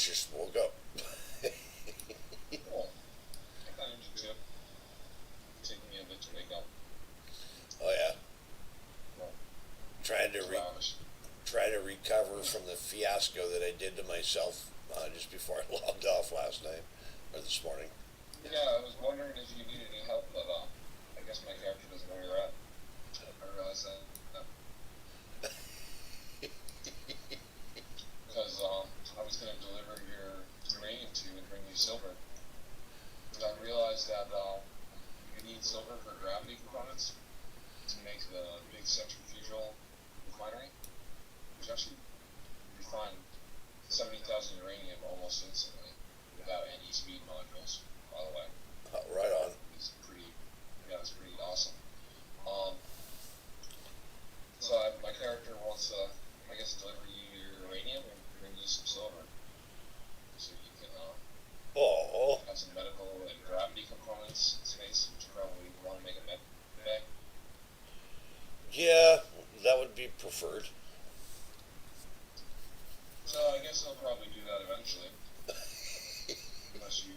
just woke up. Cool. I kind of did too. Taking me a bit to wake up. Oh yeah, Well, trying to 2 hours. trying to recover from the fiasco that I did to myself just before I logged off last night or this morning. Yeah, I was wondering if you needed any help, but I guess my character doesn't know where you're at. I realized that. Because I was going to deliver your uranium to you and bring you silver. But I realized that you need silver for gravity components to make the big centrifugal refinery, which actually refined 70,000 uranium almost instantly without any speed modules, by the way. Right on. It's pretty awesome. Um, my character wants to, I guess, deliver you your uranium and bring you some silver, so you can Oh, have some medical and gravity components in space, which you probably want to make a med bay. yeah, that would be preferred. So I guess I'll probably do that eventually, unless you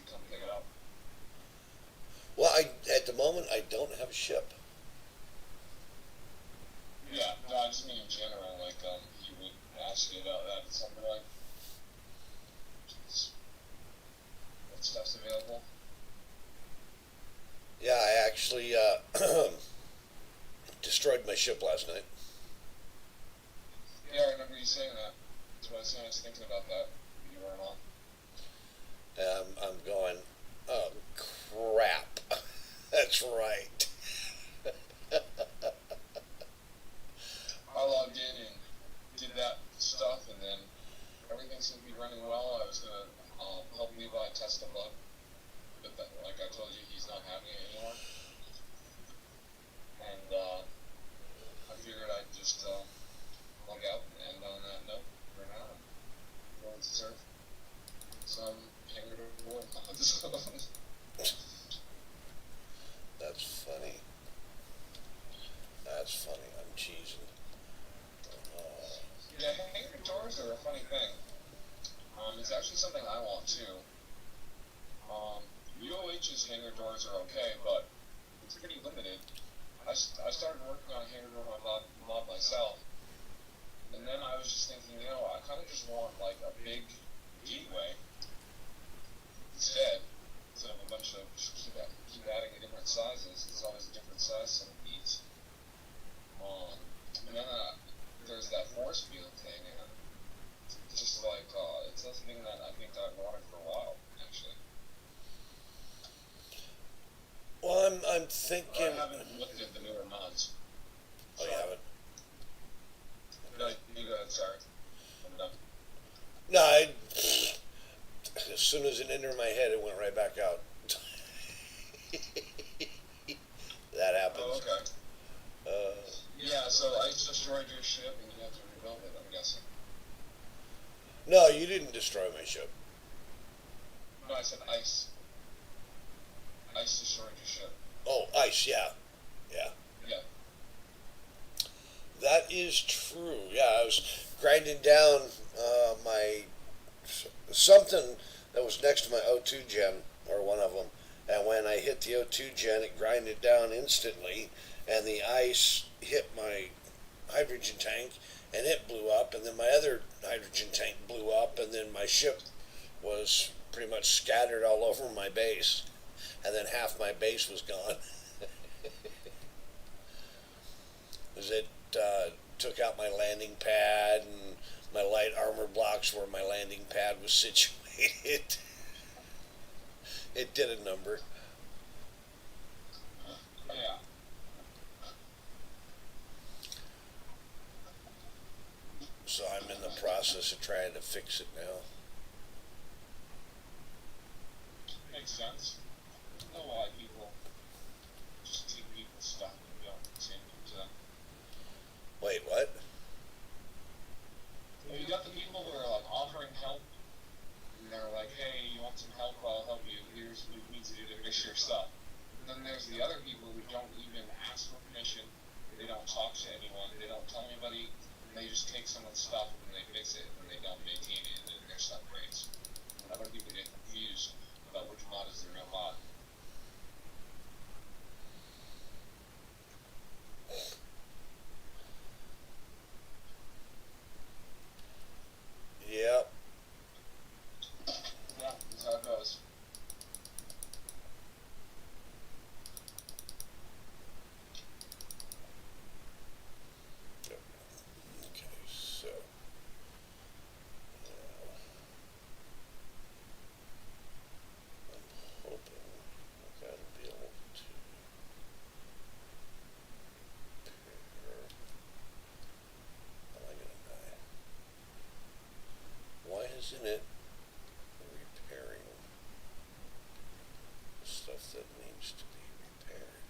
come pick it up. Well, at the moment I don't have a ship. Yeah, no, I just mean in general, like, you would ask you about that at some point. What stuff's available? Yeah, I actually destroyed my ship last night. Yeah, I remember you saying that. That's why I was thinking about that. You weren't on. I'm going, oh crap. That's right. I logged in and did that stuff, and then everything seemed to be running well. I was gonna help Levi test the bug, but that, like I told you, he's not having it anymore. And I figured I'd just log out and end on that note for now. I'm going to surf some kangaroo boy mods. That's funny. That's funny. I'm cheesing. Yeah, hangar doors are a funny thing. It's actually something I want too. UOH's hangar doors are okay, but it's pretty limited. I started working on a hangar door mod myself, and then I was just thinking, I kind of just want like a big gateway instead of a bunch of just keep adding different sizes. There's always a different size centipedes. And then there's that force field thing, and it's just like it's something that I think I've wanted for a while, actually. Well, I'm I thinking. haven't looked at the newer mods. Oh, you haven't? No, you go ahead, sorry. I'm done. No, as soon as it entered my head, it went right back out. That Oh, happens. okay. Uh, Yeah, so I destroyed your ship and you have to rebuild it, I'm guessing. no, you didn't destroy my ship. No, I said ice. Ice destroyed your ship. Oh, ice, yeah. Yeah. Yeah. That is true. Yeah, I was grinding down my something that was next to my O2 gen, or one of them. And when I hit the O2 gen, it grinded down instantly, and the ice hit my hydrogen tank, and it blew up, and then my other hydrogen tank blew up, and then my ship was pretty much scattered all over my base, and then half my base was gone. As it took out my landing pad and my light armor blocks where my landing pad was situated. It did a number. Yeah. So I'm in the process of trying to fix it now. Makes sense. I know why people just take people's stuff and don't say anything to them. Wait, what? Well, you got the people who are like offering help, and they're like, "Hey, you want some help? I'll help you. Here's what you need to do to fix your stuff." And then there's the other people who don't even ask for permission. They don't talk to anyone. They don't tell anybody. And they just take someone's stuff and they fix it when they don't maintain it and their stuff breaks. A lot of people get confused about which mod is the real mod. Yep. Yeah, that's how it goes. Yep. Okay, so now I'm hoping I gotta be able to pair. Am I gonna die? Why isn't it repairing the stuff that needs to be repaired?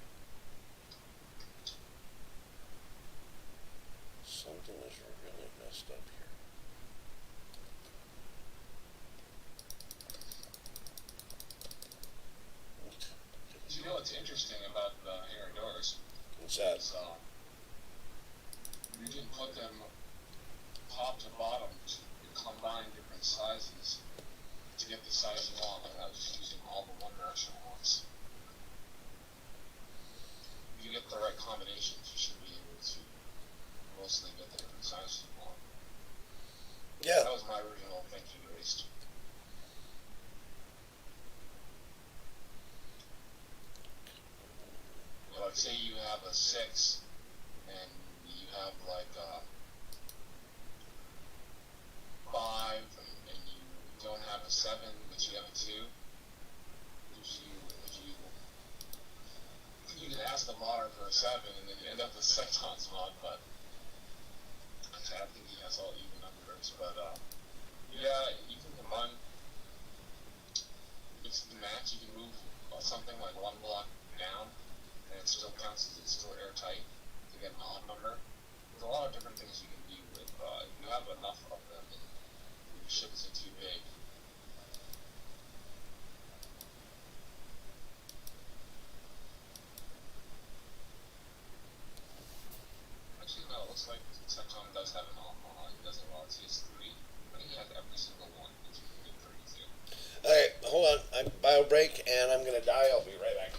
Something is really messed up here. You know what's interesting about the hair doors What's that? is you can put them top to bottom to combine different sizes to get the size you want without just using all the one direction ones. If you get the right combinations, you should be able to mostly get the different sizes you want. Yeah. That was my original thinking, at least. Like, say you have a 6 and you have like a 5 and you don't have a 7 but you have a 2, you can ask the modder for a 7 and then you end up with Secton's mod, but I don't think he has all even numbers, but yeah, you can combine, it's the match, you can move something like one block down and it still counts as it's still airtight to get an odd number. There's a lot of different things you can do with, if you have enough of them and your ship isn't too big. Actually, no, it looks like Secton does have an odd mod. He doesn't, well, it's 3. I think he has every single one, which is good 32. Alright, hold on. I'm bio break and I'm gonna die. I'll be right back.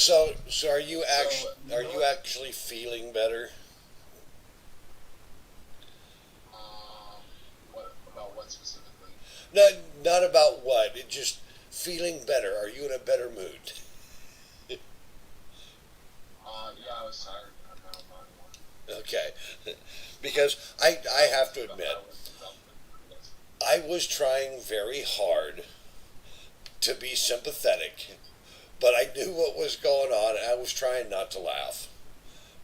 So So you are know you what? actually feeling better? What about what specifically? Not about what. It just feeling better. Are you in a better mood? Yeah, I was tired. Now I'm not anymore. Okay, because I have to I admit was up and pretty good. I was trying very hard to be sympathetic, but I knew what was going on, and I was trying not to laugh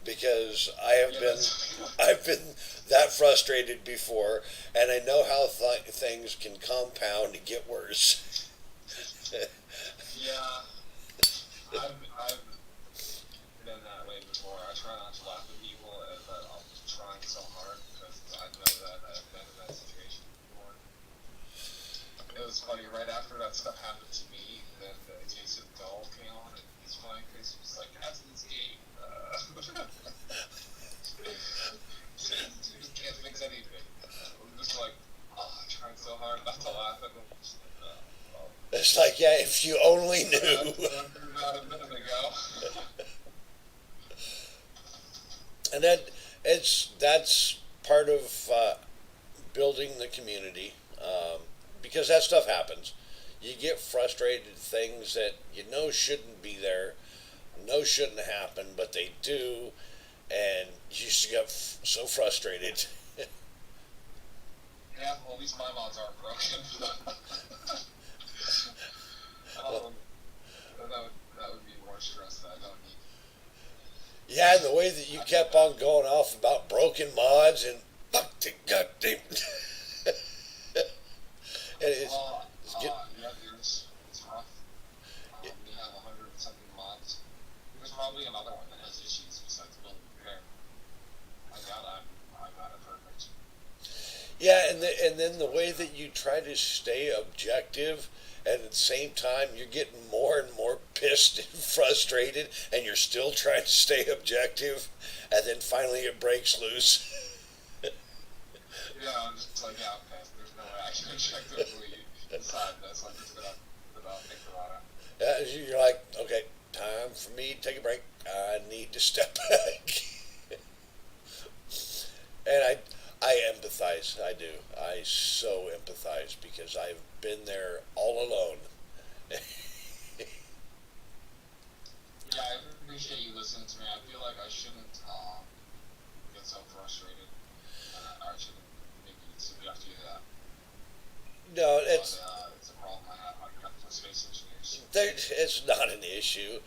because Yeah, that's I've been that frustrated before, and I know how things can compound and get worse. yeah. I've been that way before. I try not to laugh at people, but I'm trying so hard because I know that I've been in that situation before. It was funny right after that stuff happened to me. Then Jason Doll came on, and he's flying crazy. He's like, "That's this game. Just can't fix anything." I'm just like, oh, I'm trying so hard not to laugh at him. Just like, well, It's like, yeah, if you only I knew. just went through that a minute ago. And that's part of building the community, because that stuff happens. You get frustrated at things that you know shouldn't be there, know shouldn't happen, but they do, and you just get so frustrated. Yeah, well, at least my mods aren't broken. Well, um, that would be more stress that I don't need. yeah, and the way that you I think kept that. on going off about broken mods and fuck the goddamn, and Well, it's get, yeah, it's rough. We have 100 and something mods. There's probably another one that has issues besides build and repair. I got it perfect. yeah, and then the way that you try to stay objective, and at the same time you're getting more and more pissed and frustrated, and you're still trying to stay objective, and then finally it breaks loose. Yeah, I'm just like, yeah, okay. There's no way I can objectively decide this. I'm just gonna think about it. You're like, okay, time for me to take a break. I need to step back. And I empathize. I do. I so empathize because I've been there all alone. Yeah, I appreciate you listening to me. I feel like I shouldn't get so frustrated. I shouldn't maybe subject you to that. No, But it's a problem I have. I've got the space engineers. it's not an issue.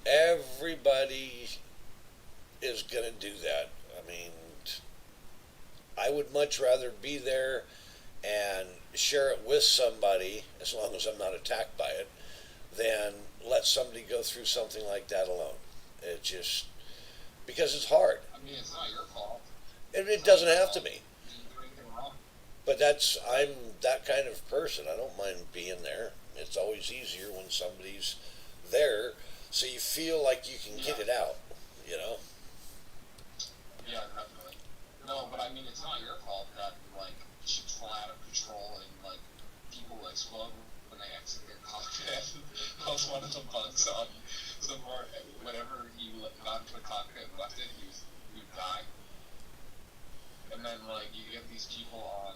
Everybody is gonna do that. I mean, I would much rather be there and share it with somebody, as long as I'm not attacked by it, than let somebody go through something like that alone. It just because it's hard. I mean, it's not your fault. It It's not doesn't your have to fault. be. You didn't do anything wrong. But I'm that kind of person. I don't mind being there. It's always easier when somebody's there, so you feel like you can get Yeah. it out. You know. Yeah, definitely. No, but I mean, it's not your fault that like shit's fly out of control and like people explode when they exit their cockpit. That was one of the bugs on support. Whenever he got into the cockpit and left it, he would die. And then like you get these people on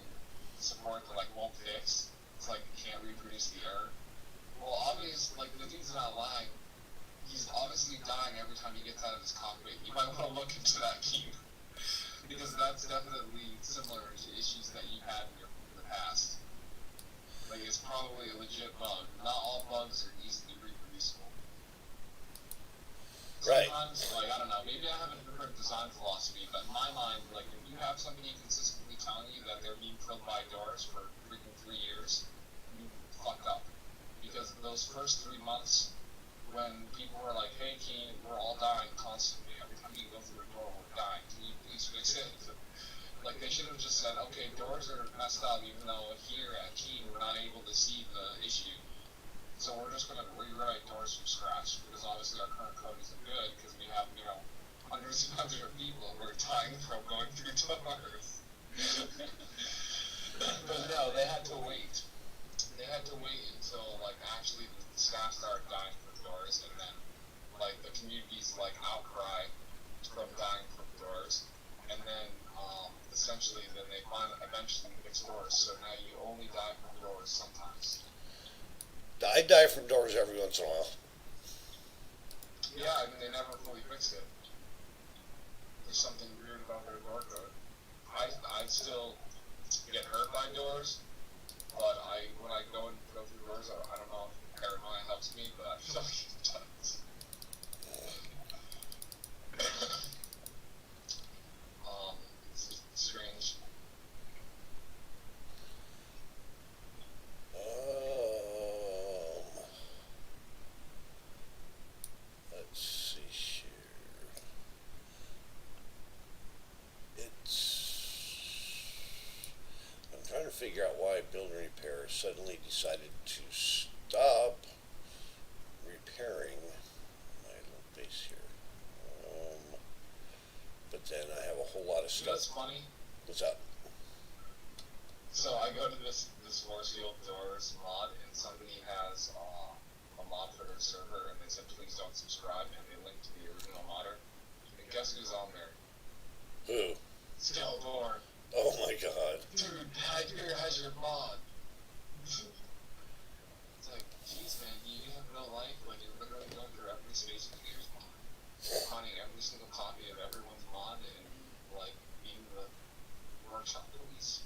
support that like won't fix. It's like you can't reproduce the error. Well, obvious like the dude's not lying. He's obviously dying every time he gets out of his cockpit. You might want to look into that key because that's definitely similar to issues that you had in the past. Like it's probably a legit bug. Not all bugs are easily reproducible. Right. Sometimes, like I don't know, maybe I have a different design philosophy, but in my mind, like if you have somebody consistently telling you that they're being killed by doors for freaking 3 years, you fucked up. Because those first 3 months, when people were like, "Hey, Keen, we're all dying constantly. Every time you go through a door, we're dying. Can you please fix it?" Like they should have just said, "Okay, doors are messed up, even though here at Keen we're not able to see the issue. So we're just gonna rewrite doors from scratch because obviously our current code isn't good because we have hundreds and hundreds of people who are dying from going through doors." But no, they had to wait. They had to wait until like actually the staff started dying from doors, and then like the community's like outcry from dying from doors, and then essentially then they find eventually it's worse. So now you only die from doors sometimes. I die from doors every once in a while. Yeah, I mean they never fully fixed it. There's something weird about their door code. I still get hurt by doors, but when I go through doors, I don't know if paranoia helps me, but I feel like it does. It's strange. Um, let's see here. I'm trying to figure out why Build and Repair suddenly decided to stop repairing my little base here. But then I have a whole lot of You know stuff. what's funny? What's up? So I go to this Force Field Doors mod, and somebody has a mod for their server, and they said please don't subscribe, and they link to the original modder. And guess who's on there? Who? Skeletor. Oh my god. Dude, Tiger has your mod. It's like, jeez man, you have no life when you're literally going through every Space Invaders mod. Finding every single copy of everyone's mod and like being the workshop police.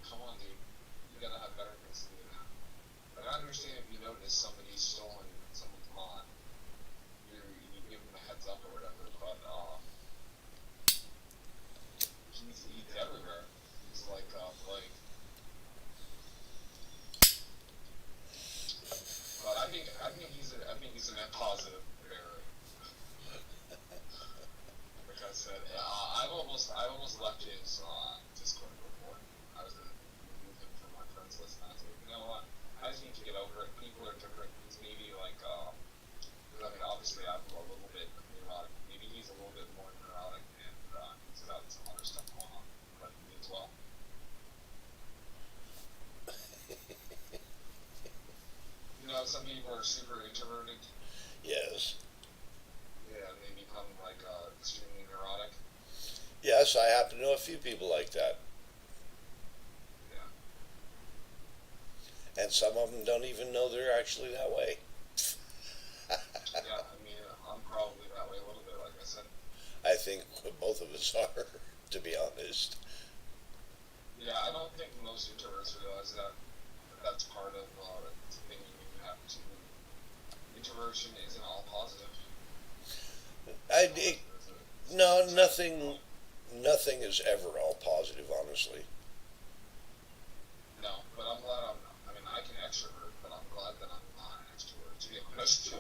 Come on, dude. You gotta have better things to do now. Like, I understand if you notice somebody's stolen someone's mod, you give them a heads up or whatever, but he's everywhere. He's like plague. But I think he's a net positive error. Like I said, I've almost left his Discord before. I was gonna remove him from my friends list, and I was like, you know what? I just need to get over it. People are different. He's maybe like, because I mean, obviously I'm a little bit neurotic. Maybe he's a little bit more neurotic, and he's got some other stuff going on, but me as well. You know, some people are super introverted. Yes. Yeah, and they become like extremely neurotic. Yes, I happen to know a few people like that. Yeah. And some of them don't even know they're actually that way. Yeah, I mean, I'm probably that way a little bit, like I said. I think both of us are, to be honest. Yeah, I don't think most introverts realize that that's part of the thing you have to. Introversion isn't all positive. I, it, no, nothing is ever all positive, honestly. No, but I'm glad I'm not. I mean, I can extrovert, but I'm glad that I'm not an extrovert, to be honest.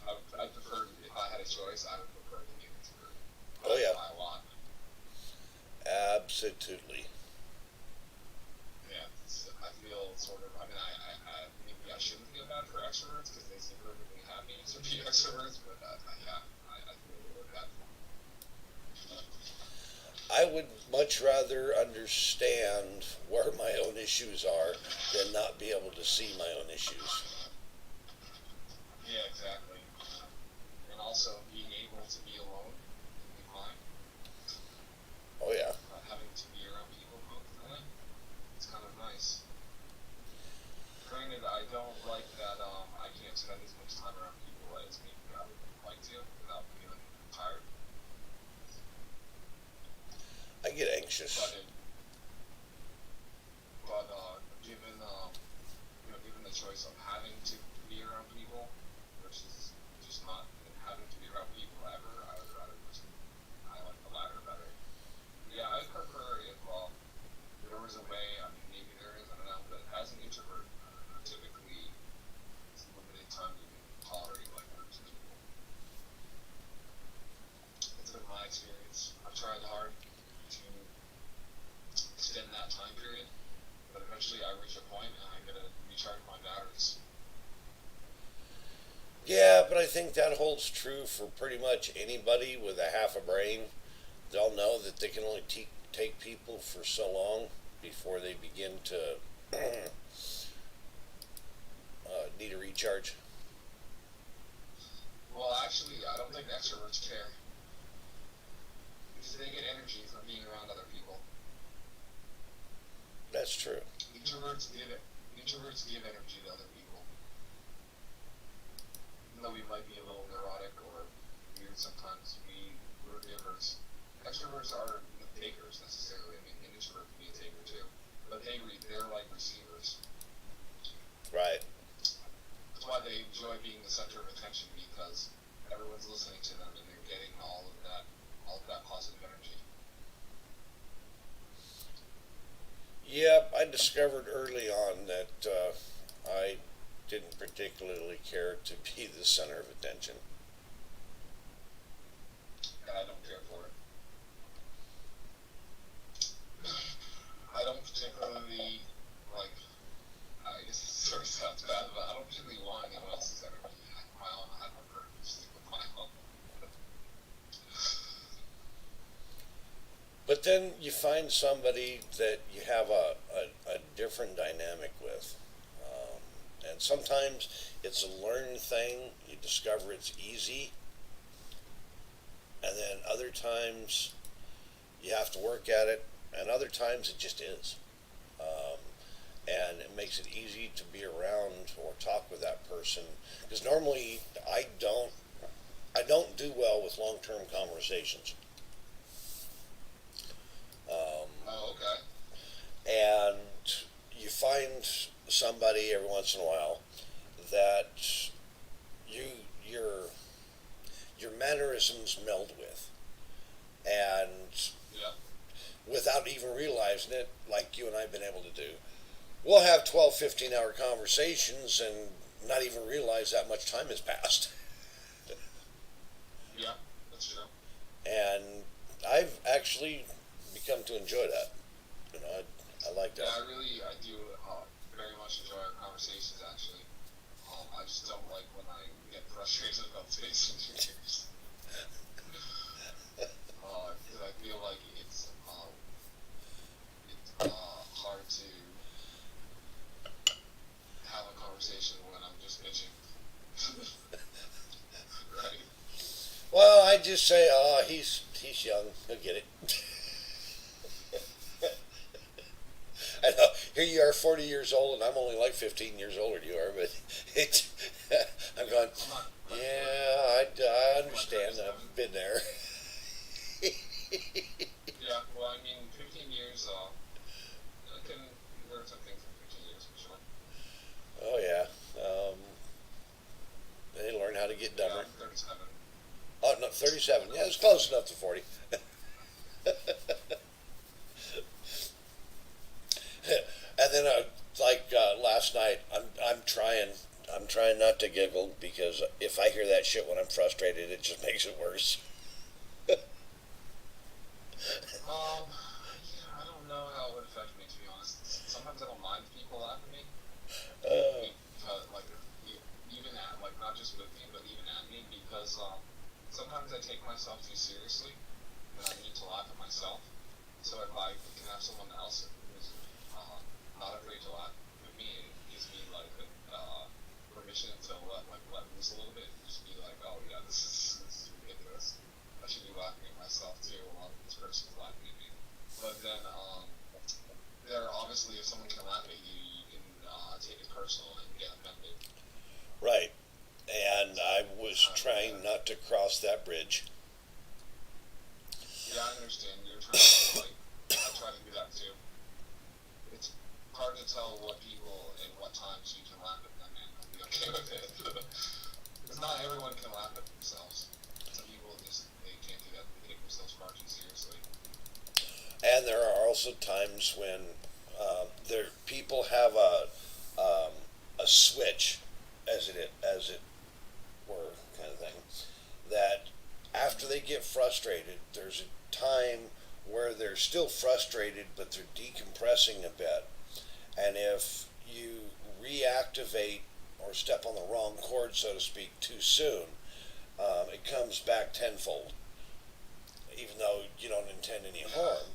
I prefer, if I had a choice, I would prefer to be an extrovert. Oh yeah, I want. absolutely. Yeah, I feel sort of, I mean, maybe I shouldn't feel bad for extroverts because they seem perfectly happy to be extroverts, but yeah, I feel a little bad for them. I would much rather understand where my own issues are than not be able to see my own issues. Yeah, exactly. And also being able to be alone can be fine. Oh yeah. Not having to be around people constantly. It's kind of nice. Granted, I don't like that I can't spend as much time around people as maybe I would like to without feeling tired. I get anxious. But given the choice of having to be around people versus just not having to be around people ever, I would rather just I like the latter better. Yeah, I prefer if there was a way. I mean, maybe there is. I don't know. But as an introvert, typically it's limited time you can tolerate like groups of people. It's been my experience. I've tried hard to extend that time period, but eventually I reach a point and I gotta recharge my batteries. Yeah, but I think that holds true for pretty much anybody with a half a brain. They'll know that they can only take people for so long before they begin to need a recharge. Well, actually, I don't think extroverts care because they get energy from being around other people. That's true. Introverts give it. Introverts give energy to other people. Even though we might be a little neurotic or weird sometimes, we're givers. Extroverts are takers necessarily. I mean, an introvert can be a taker too, but they're like receivers. Right. That's why they enjoy being the center of attention because everyone's listening to them and they're getting all of that positive energy. Yep, I discovered early on that I didn't particularly care to be the center of attention. And I don't care for it. I don't particularly like. I guess it sort of sounds bad, but I don't particularly want anyone else's energy. My own. I prefer to stick with my own. But then you find somebody that you have a different dynamic with. And sometimes it's a learned thing, you discover it's easy, and then other times you have to work at it, and other times it just is. Um, and it makes it easy to be around or talk with that person because normally I don't do well with long term conversations. Um, Oh, okay. and you find somebody every once in a while that you your your mannerisms meld with, and Yeah. without even realizing it, like you and I've been able to do, we'll have 12, 15-hour conversations and not even realize that much time has passed. Yeah. That's true. And I've actually become to enjoy that. I like Yeah, that. I do very much enjoy our conversations. Actually, I just don't like when I get frustrated about space engineers. Because I feel like it's hard to have a conversation when I'm just bitching. Right? Well, I just say, oh, he's young. He'll get it. I know. Here you are, 40 years old, and I'm only like 15 years older than you are. But it, I'm going. I'm not quite 40 yet. Yeah, I I'm like understand. 37. I've been there. Yeah, well, I mean, 15 years, I can learn something from 15 years for sure. Oh yeah. They learn how to get Yeah, dumber. I'm 37. Oh no, 37. Yeah, it's close enough to 40. And then, last night, I'm trying not to giggle because if I hear that shit when I'm frustrated, it just makes it worse. Yeah, I don't know how it would affect me, to be honest. Sometimes I don't mind if people laugh at me. Uh, Because, like, even at, like, not just with me, but even at me, because, sometimes I take myself too seriously, and I need to laugh at myself. So if I can have someone else who's, not afraid to laugh at me, it gives me, like, permission to let loose a little bit, and just be like, oh, yeah, this is ridiculous. I should be laughing at myself, too, while this person's laughing at me. But then, obviously, if someone can laugh at you, you can take it personal and get offended. right. And I It's was kind of trying not to cross that bridge. yeah, I understand. You're trying to like, I try to do that too. It's hard to tell what people and what times you can laugh at them and I'll be okay with it. Because not everyone can laugh at themselves. Some people just they can't do that. They take themselves far too seriously. And there are also times when there people have a switch, as it were, kind of thing, that after they get frustrated, there's a time where they're still frustrated, but they're decompressing a bit. And if you reactivate or step on the wrong chord, so to speak, too soon, it comes back tenfold, even though you don't intend any Yeah. harm.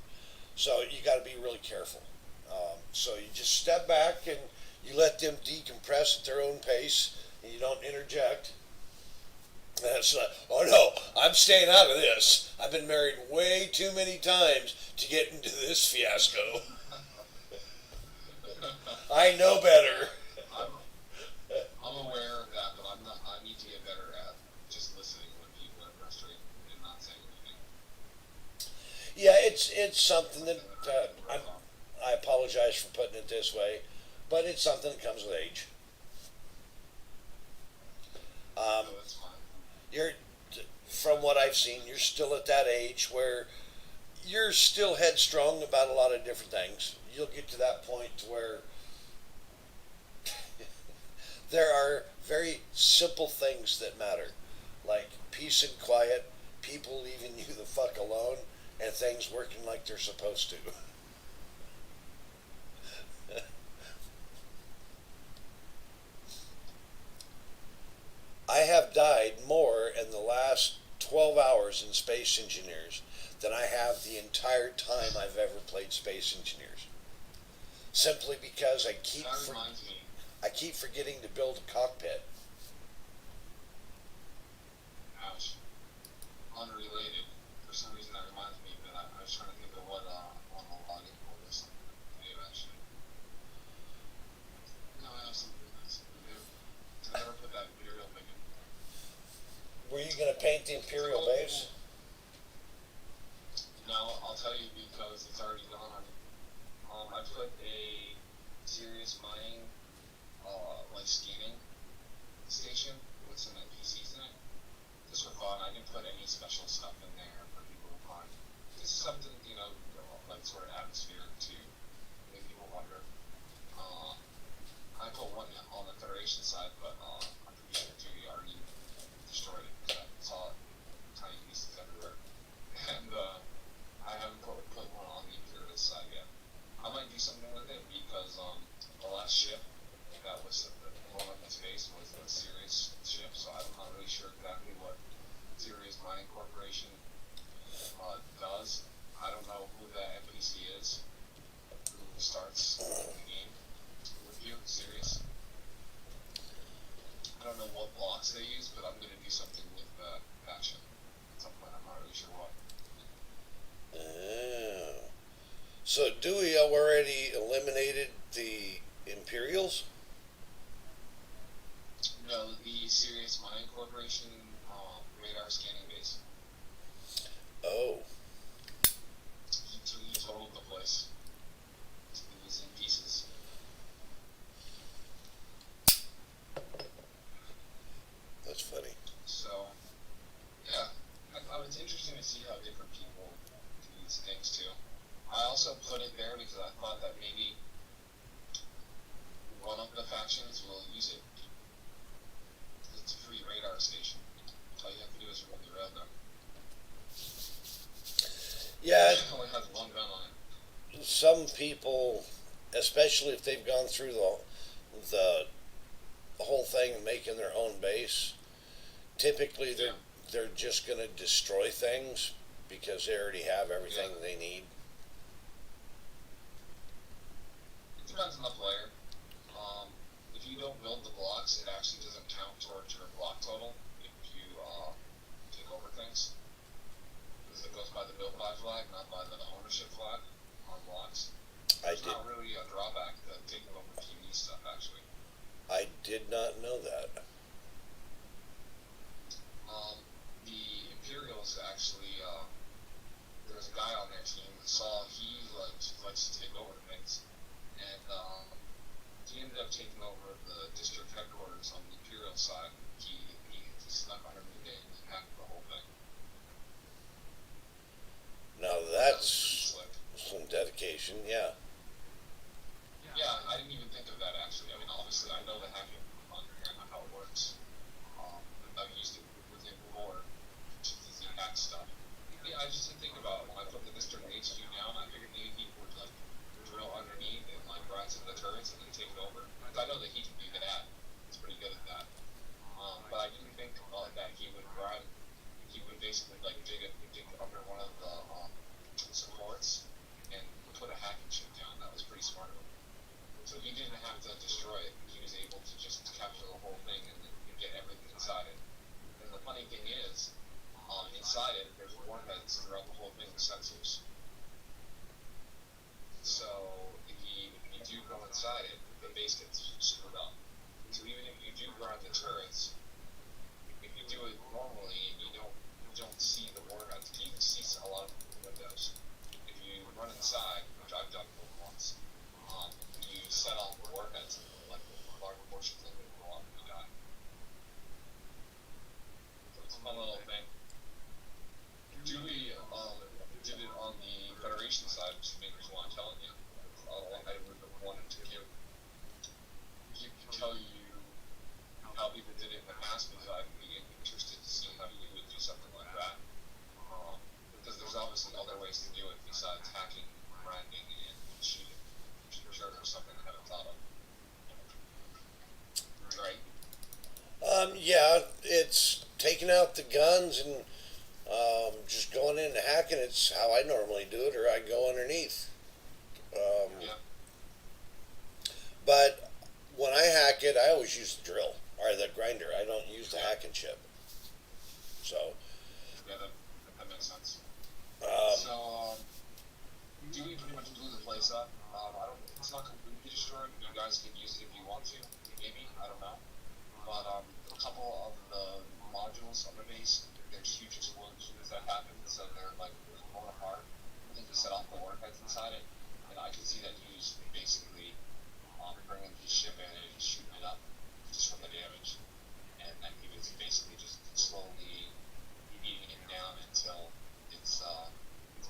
So you got to be really careful. So you just step back and you let them decompress at their own pace, and you don't interject. That's not, oh no, I'm staying out of this. I've been married way too many times to get into this fiasco. I know better. I'm I'm aware of that, but I'm not. I need to get better at just listening when people are frustrated and not saying anything. Yeah, it's something that And then I get the I'm, rest off. I apologize for putting it this way, but it's something that comes with age. Um, No, that's fine. you're, from what I've seen, you're still at that age where you're still headstrong about a lot of different things. You'll get to that point to where there are very simple things that matter, like peace and quiet, people leaving you the fuck alone, and things working like they're supposed to. I have died more in the last 12 hours in Space Engineers than I have the entire time I've ever played Space Engineers. Simply because That reminds me. I keep forgetting to build a cockpit. Ouch. Unrelated. For some reason, that reminds me. But I was trying to think of what on the login for this. Maybe actually. No, I have something else to do. I never put that imperial thing in. Were you going to paint the It's a Imperial cool. base? No, I'll tell you because it's already gone. I put a serious mining, like scanning station with some NPCs in it. Just for fun, I didn't put any special stuff in there for people to find. This is something, like sort of atmosphere to make people wonder. Uh, I put one on the Federation side, but I'm pretty sure Judy already destroyed it because I saw tiny pieces everywhere. And I haven't put one on the Imperialist side yet. I might do something with it because the last ship that was blown up in space was a Sirius ship, so I'm not really sure exactly what Sirius Mining Corporation does. I don't know who that NPC is who starts the game with you, Sirius. I don't know what blocks they use, but I'm gonna do something with that ship at some point. I'm not really sure what. Oh. So Dewey already eliminated the Imperials? No, the Sirius Mining Corporation radar scanning base. Oh. He totaled the place. It was in pieces. That's funny. So, yeah, I thought it's interesting to see how different people do these things too. I also put it there because I thought that maybe one of the factions will use it. It's a free radar station. All you have to do is run the railgun. Yeah, It only has one gun on it. some people, especially if they've gone through the whole thing of making their own base, typically they're just going to destroy things because they already have everything Yeah. they need. It depends on the player. If you don't build the blocks, it actually doesn't count towards your block total if you take over things. Because it goes by the build by flag, not by the ownership flag on blocks. I It's did not really a drawback to taking over TV stuff, actually. I did not know that. The Imperials actually, there's a guy on their team that saw he likes to take over things, and he ended up taking over the district headquarters on the Imperial side. He snuck underneath it and hacked the whole thing. Now That was pretty that's slick. some dedication, yeah. Yeah, I didn't even think of that actually. I mean, obviously, I know the hacking on how it works. I've used it with it before, just easy hack stuff. Yeah, I just didn't think about it when I put the District HQ down. I figured maybe he would like drill underneath and like grind some of the turrets and then take it over. Because I know that he can do that. He's pretty good at that. But I didn't think that he would grind. He would basically like dig under one of the supports and put a hacking chip down. That was pretty smart of him. So he didn't have to destroy it. He was able to just capture the whole thing and then get everything inside it. And the funny thing is, inside it, there's warheads throughout the whole thing with sensors. So if you do go inside it, the base gets screwed up. So even if you do grind the turrets, if you do it normally, you don't see the warheads. You can see a lot of windows. If you run inside, which I've done once, you set off the warheads, like large portions of it go off and you die. So it's a fun little thing. Dewey did it on the Federation side, which makes me want to tell you. I would have wanted to tell you how people did it in the past, because I'd be interested to see how you would do something like that. Because there's obviously other ways to do it besides hacking, grinding, and cheating. I'm sure there's something I haven't thought of. Right? Yeah, it's taking out the guns and just going in and hacking. It's how I normally do it, or I go underneath. Yeah. But when I hack it, I always use the drill or the grinder. I don't use the hacking chip. So, Yeah, that makes sense. um, So, Dewey pretty much blew the place up. I don't. It's not completely destroyed. You guys can use it if you want to. Maybe, I don't know. But a couple of the modules on the base, there's huge explosions that happen, so they're like blown apart. I think they set off the warheads inside it, and I can see that he's basically bringing his ship in and shooting it up just from the damage, and then he was basically just slowly beating it down until it's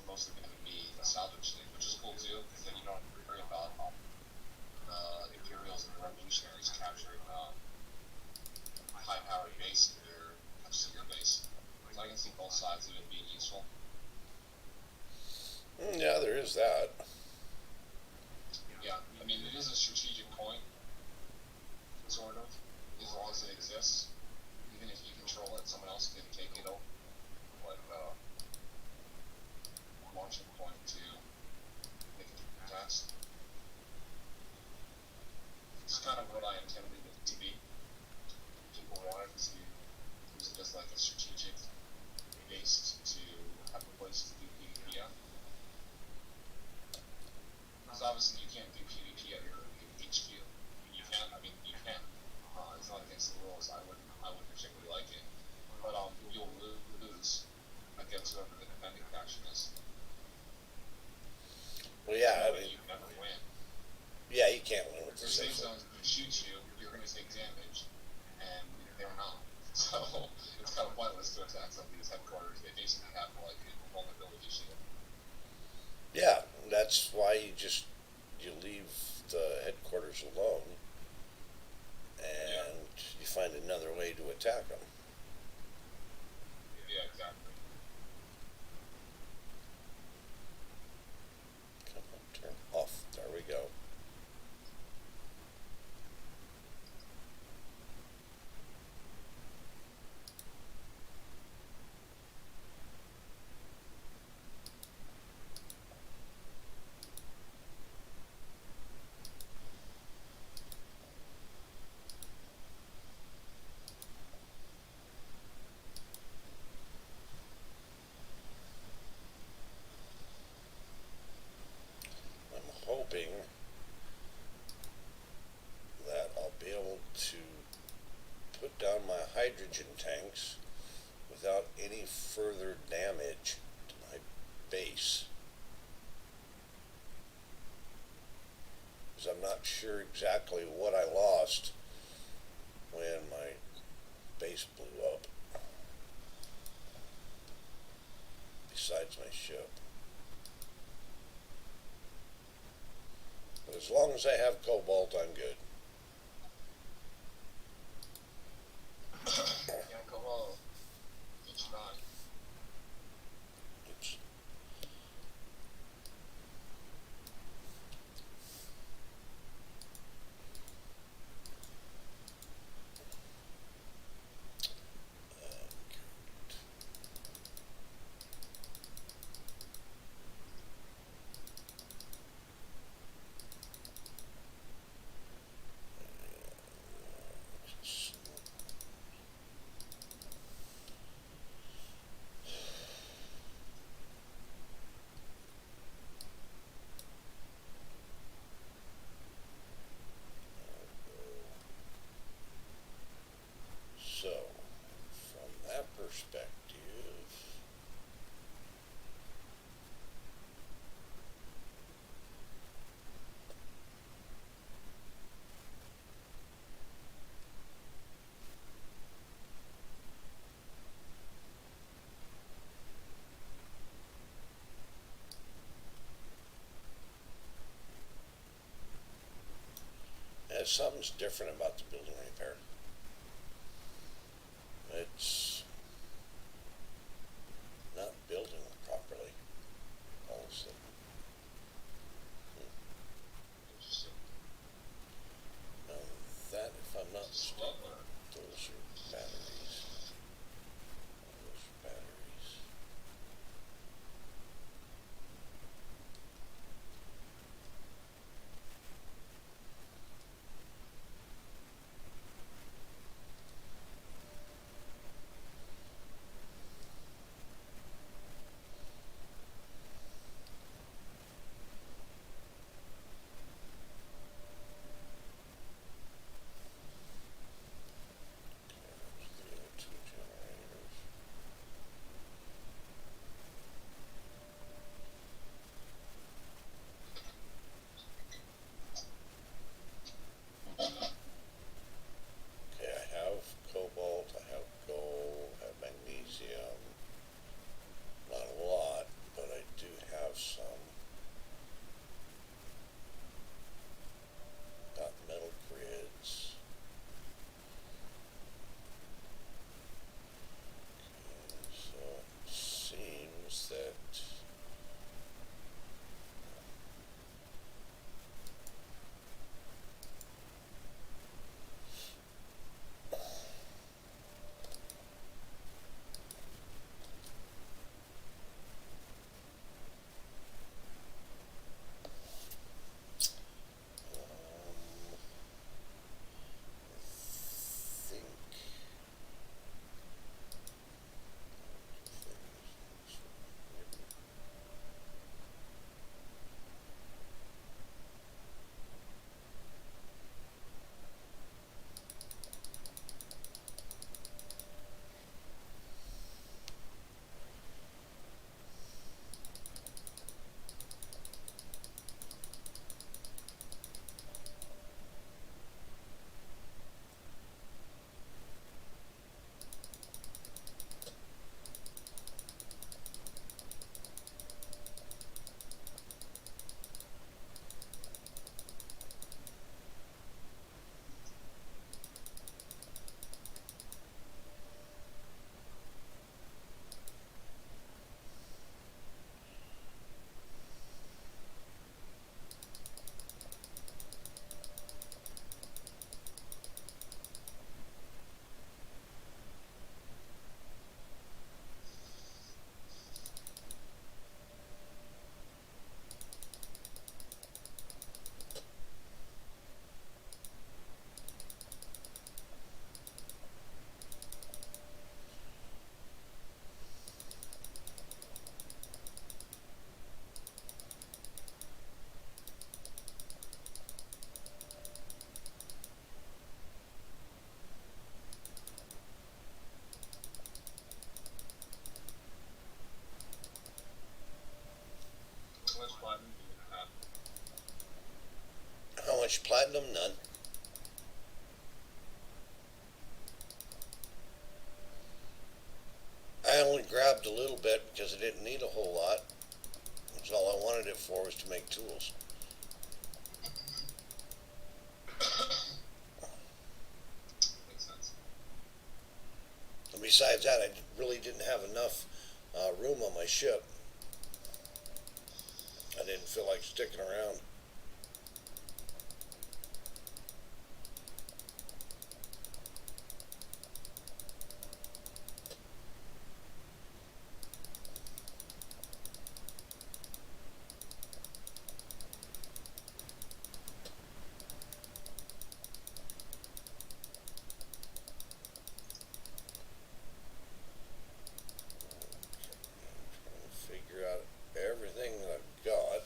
mostly going to be a salvage thing, which is cool too, because then you don't have to worry about the Imperials and the Revolutionaries capturing high-powered base next to your base. So I can see both sides of it being useful. yeah, there is that. Yeah, I mean, it is a strategic point, sort of, as long as it exists. Even if you control it, someone else can take it over, like launching point to make a test. It's kind of what I intended it to be. People wanted to use it as like a strategic base to have a place to do PvP at. Because obviously you can't do PvP at your HQ. You can, I mean, you can. It's not against the rules. I wouldn't particularly like it. But you'll lose against whoever the defending faction is. Well, yeah, I That way mean, you never win. yeah, you can't win with If the your safe safe zone. zone shoots you, you're going to take damage, and they're not. So it's kind of pointless to attack somebody's headquarters. They basically have like a vulnerability shield. Yeah, that's why you leave the headquarters alone, Yeah. and you find another way to attack them. Yeah, exactly. Come on, turn off. There we go. I'm hoping that I'll be able to put down my hydrogen tanks without any further damage to my base. Because I'm not sure exactly what I lost when my base blew up, besides my ship. But as long as I have cobalt, I'm good. Yeah, go on. Each time. It's, something's different about the building repair. It's not building properly, honestly. Interesting. Now that, if I'm not Just mistaken, slower. those are batteries. Those are batteries. There's the O2 generators. Okay, I have cobalt, I have gold, I have magnesium. Not a lot, but I do have some. Got metal grids. Okay, so it seems that I think How much platinum do you have? how much platinum? None. I only grabbed a little bit because I didn't need a whole lot. That's all I wanted it for, was to make tools. Makes sense. And besides that, I really didn't have enough room on my ship. I didn't feel like sticking around. Trying to figure out everything that I've got.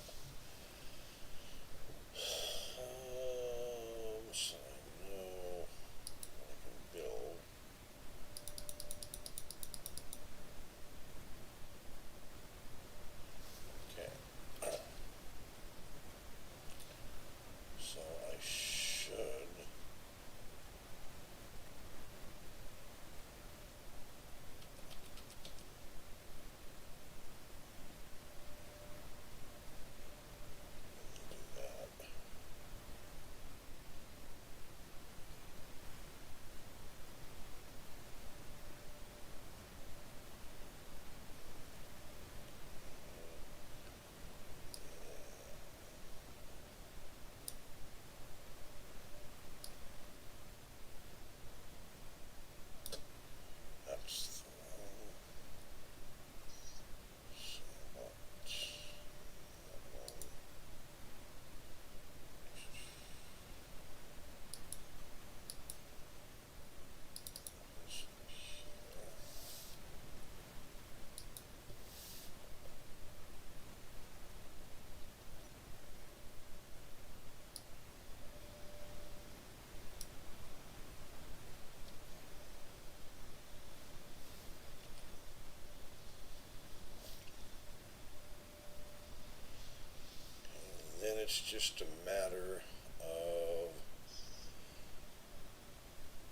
it's just a matter of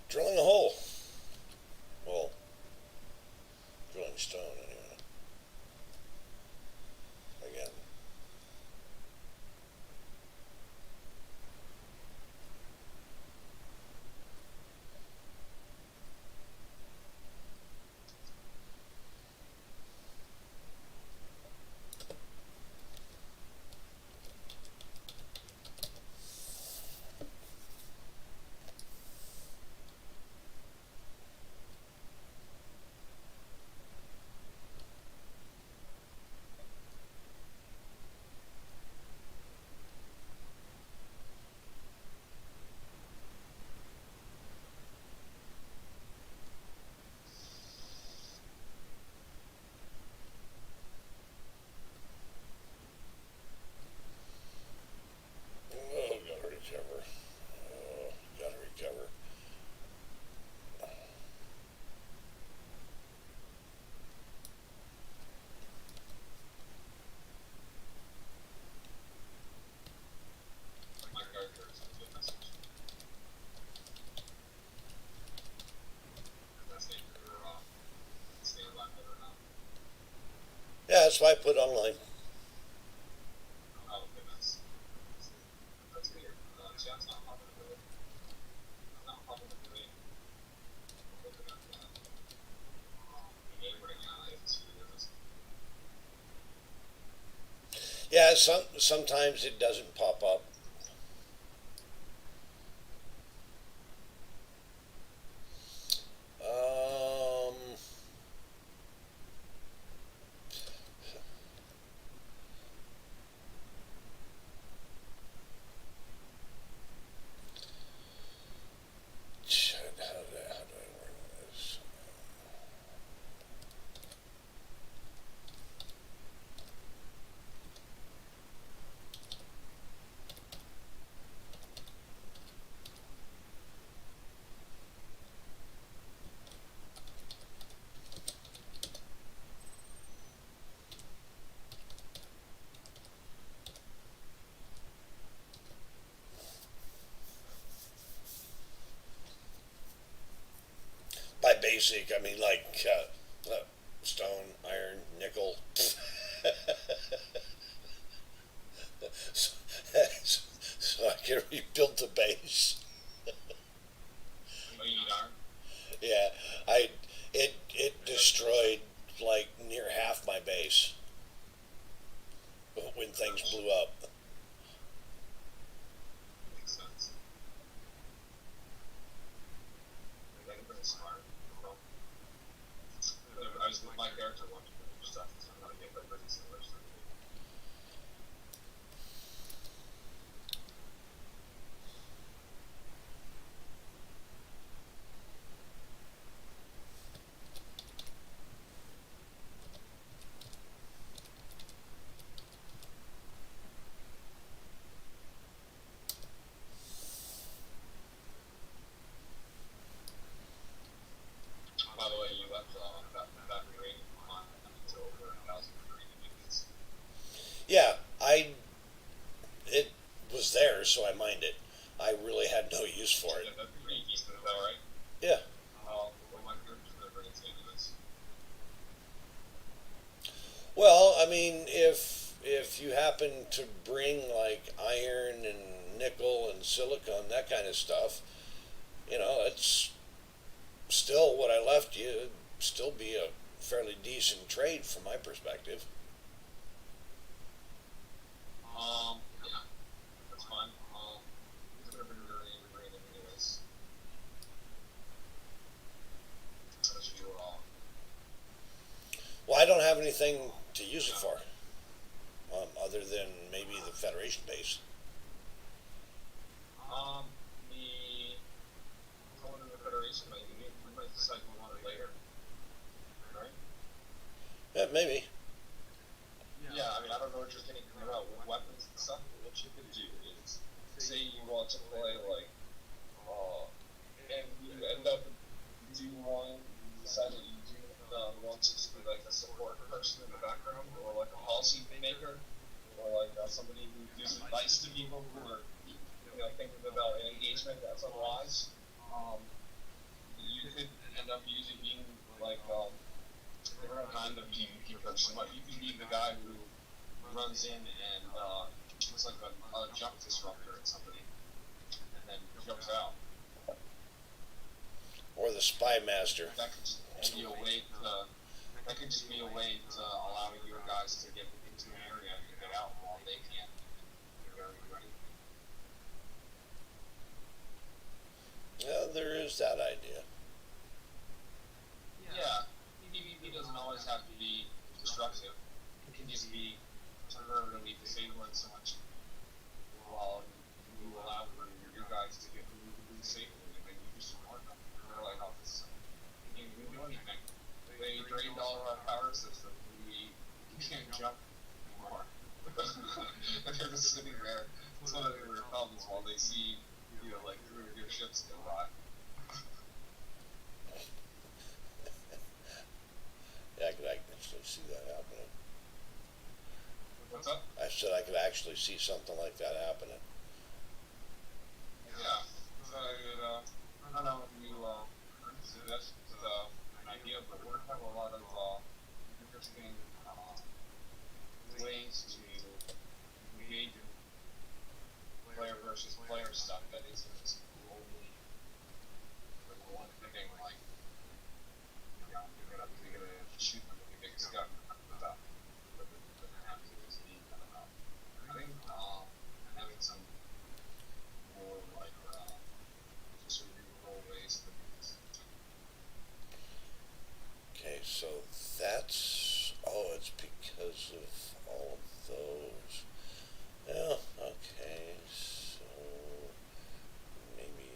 drilling a hole. Well, drilling stone anyway. Again. Oh, gotta recover. Oh, gotta recover. My character is a good message. That's the stand by better now. Yeah, that's why I put online. Oh goodness. That's weird. Chat's not popping with it. Not popping with me. Looking at that. The game right now, I have to see this. Yeah, sometimes it doesn't pop up. Um, how do I word this? By basic, I mean like stone, iron, nickel. so, so I can rebuild the base. Oh, you need iron? Yeah, I it destroyed like near half my base when things blew up. Makes sense. I can bring smart. Well, I was with my character wanting to do stuff, so I'm not get by bringing some other stuff. By the way, you left that rating on until over 1,000 for units. Yeah, I it was there, so I mined it. I really had no use for it. Yeah, that's pretty decent though, right? Yeah. Well, my character's gonna bring it to units. Well, I mean, if you happen to bring like iron and nickel and silicon, that kind of stuff, it's still what I left you. It'd still be a fairly decent trade from my perspective. Yeah, that's fine. He's gonna bring it anyways. As you, Well, I don't have anything to use it for, other than maybe the Federation base. the someone in the Federation, like, we might decide we want it later, right? Yeah, maybe. Yeah, I mean, I don't know what you're thinking about weapons and stuff, but what you could do is, say you want to play, like, and you end up doing one, you decide that you do want to just be, like, a support person in the background, or, like, a policy maker, or, like, somebody who gives advice to people who are thinking about engagement that's unwise, um, you could end up being like different kind of PvP person. Like you could be the guy who runs in and looks like a jump disruptor at somebody, and then jumps out. Or the spy master. That could just be a way to. That could just be a way to allow your guys to get into an area and get out while they can't. They're very ready. Yeah, there is that idea. Yeah, PvP doesn't always have to be destructive. It can just be temporarily disabling so much while you allow for your guys to get moved safely and then you just support them. They're like, oh, this you can't do anything. They drained all of our power system. We can't jump anymore. And they're just sitting there twiddling their thumbs while they see, like 3 of your ships go by. Yeah, I could actually see that happening. What's up? I said I could actually see something like that happening. Yeah. So, I don't know if you suggest an idea, but we're having a lot of interesting ways to engage in player versus player stuff that isn't only like one thing, like you're gonna shoot them with your biggest gun stuff. But it doesn't have to just be I think having some more like just real ways to do this. Okay, so that's, oh, it's because of all of those. Yeah, okay, so maybe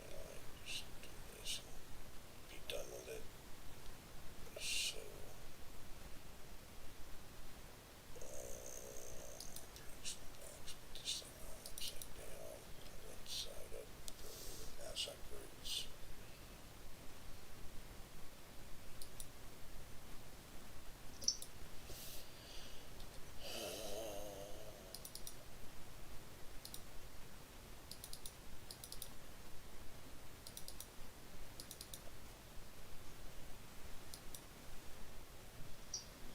I just do this and be done with it. So, put this thing on upside down, right side up, mass upgrades.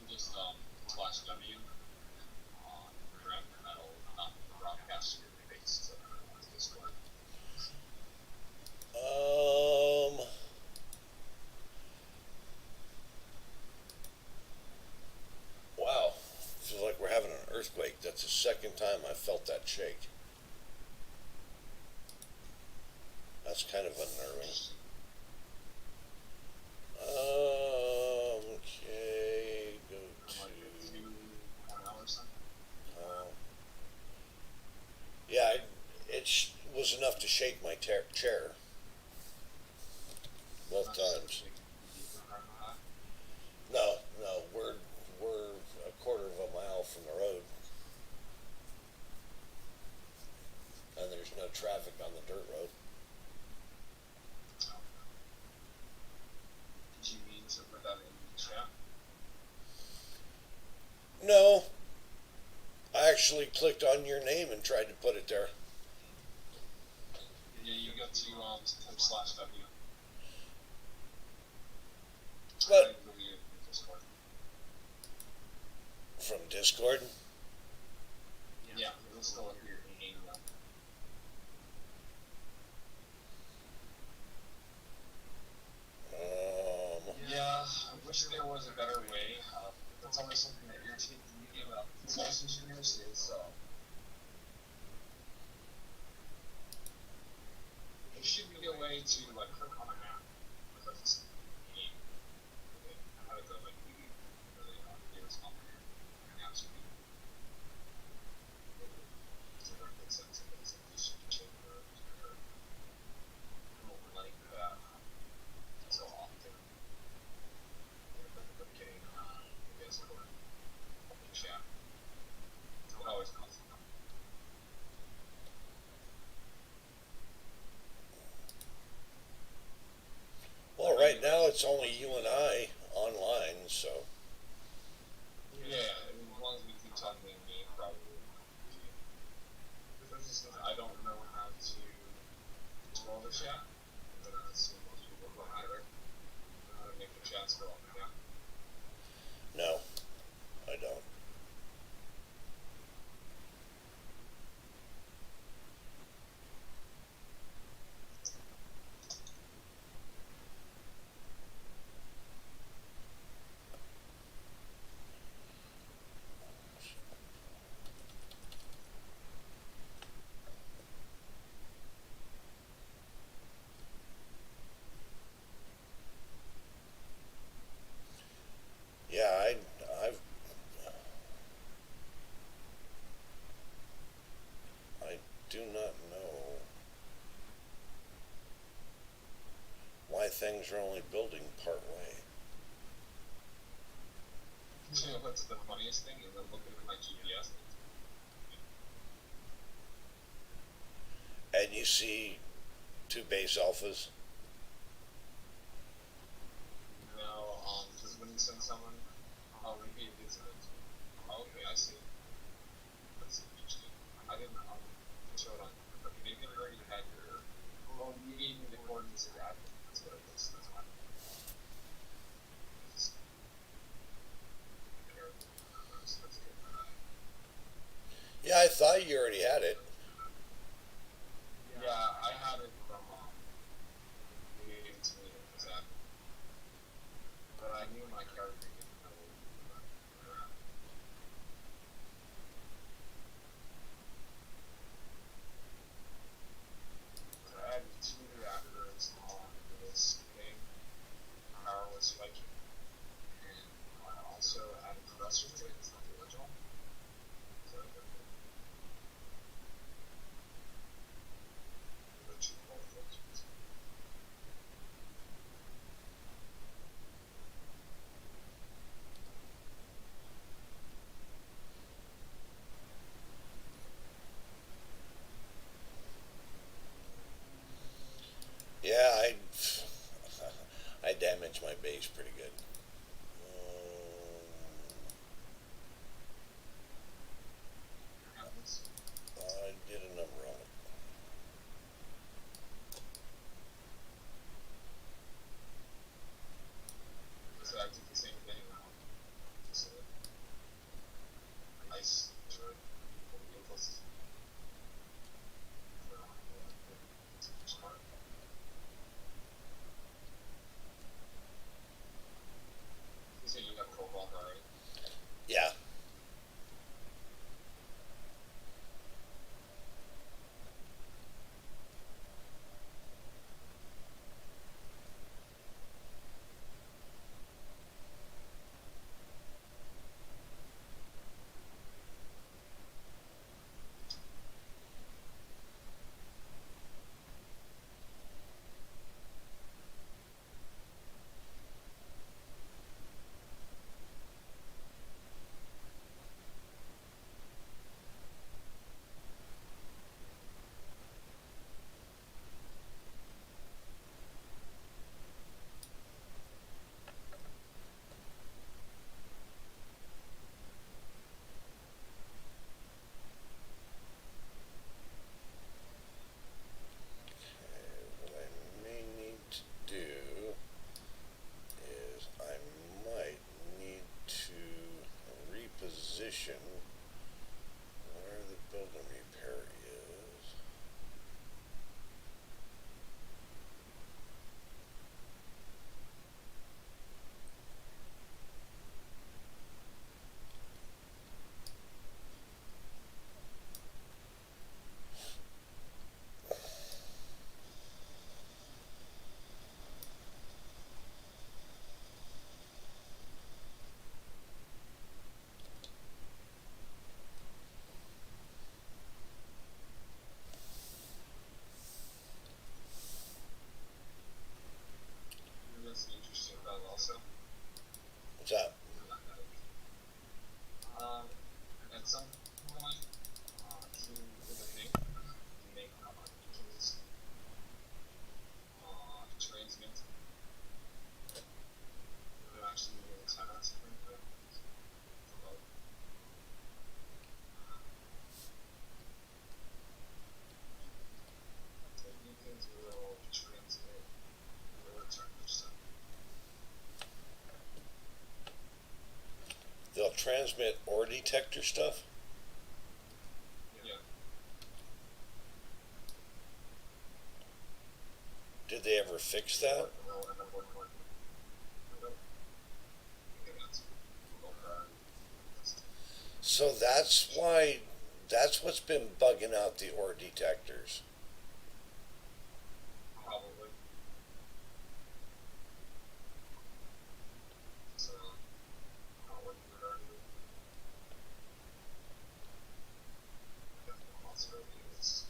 You can just slash W on direct and that'll not broadcast your face to everyone's Discord. Um, wow, feels like we're having an earthquake. That's the second time I felt that shake. That's kind of unnerving. Okay, go Like to, 1 hour or something. yeah, was enough to shake my chair both times. No, no, we're a quarter of a mile from the road, and there's no traffic on the dirt road. Did you mean to put that in the chat? No, I actually clicked on your name and tried to put it there. Yeah, you got to slash W. But Discord. from Discord? Yeah, it'll still appear in game now. Yeah, I wish there was a better way. That's always something that irritates me about most engineers is there should be a way to like click on a map because it's a game. How to go like really give us complicated maps would be to learn good sense of things like this chamber or like so often. But getting Discord chat. It always comes. Well, right now it's only you and I online, so. Yeah, as long as we keep talking in game, probably. publish yet, but I assume most people don't either. How to make the chat scroll up and down. No, I don't. Yeah, I've, I do not know why things are only building part way. You know what's the funniest thing? Is I'm looking at my GPS. And you see two base alphas. No, because when you send someone, repeat incident. Okay, I see. That's interesting. I didn't show it on, but maybe you already had your. Well, you gave me the coordinates of that. That's what it is. That's why. That's good. Yeah, I thought you already had it. Yeah, I had it from. transmit ore detector stuff? Yeah. Did they ever fix that? They'll end up working like that's low priority. So that's what's been bugging out the ore detectors. Probably. So, not working priority. The possibility is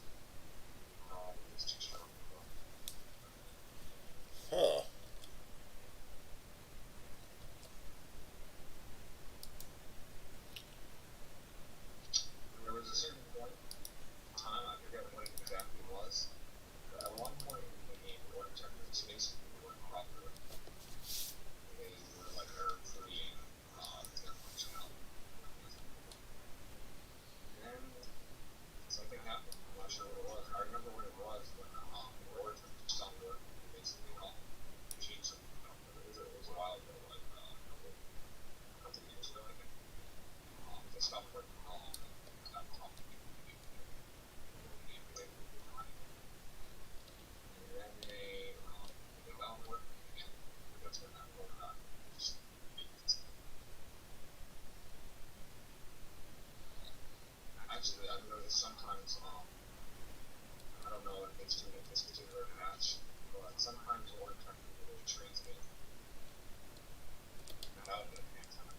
it's too strong. Huh. There was a certain point in time, I forget what it exactly was, but at one point in the game, the water checkers basically weren't popular. They were like error free and their functionality. And something happened. I'm not sure what it was. I remember what it was when the water checkers stopped working. They basically changed something up. It was a while ago, like a couple of years ago, I think. They stopped working all and stopped talking to people. And then they got work again. That's when that rolled out. Just actually, I've noticed sometimes, I don't know if it's doing this particular patch, but sometimes water technical will transmit without an antenna.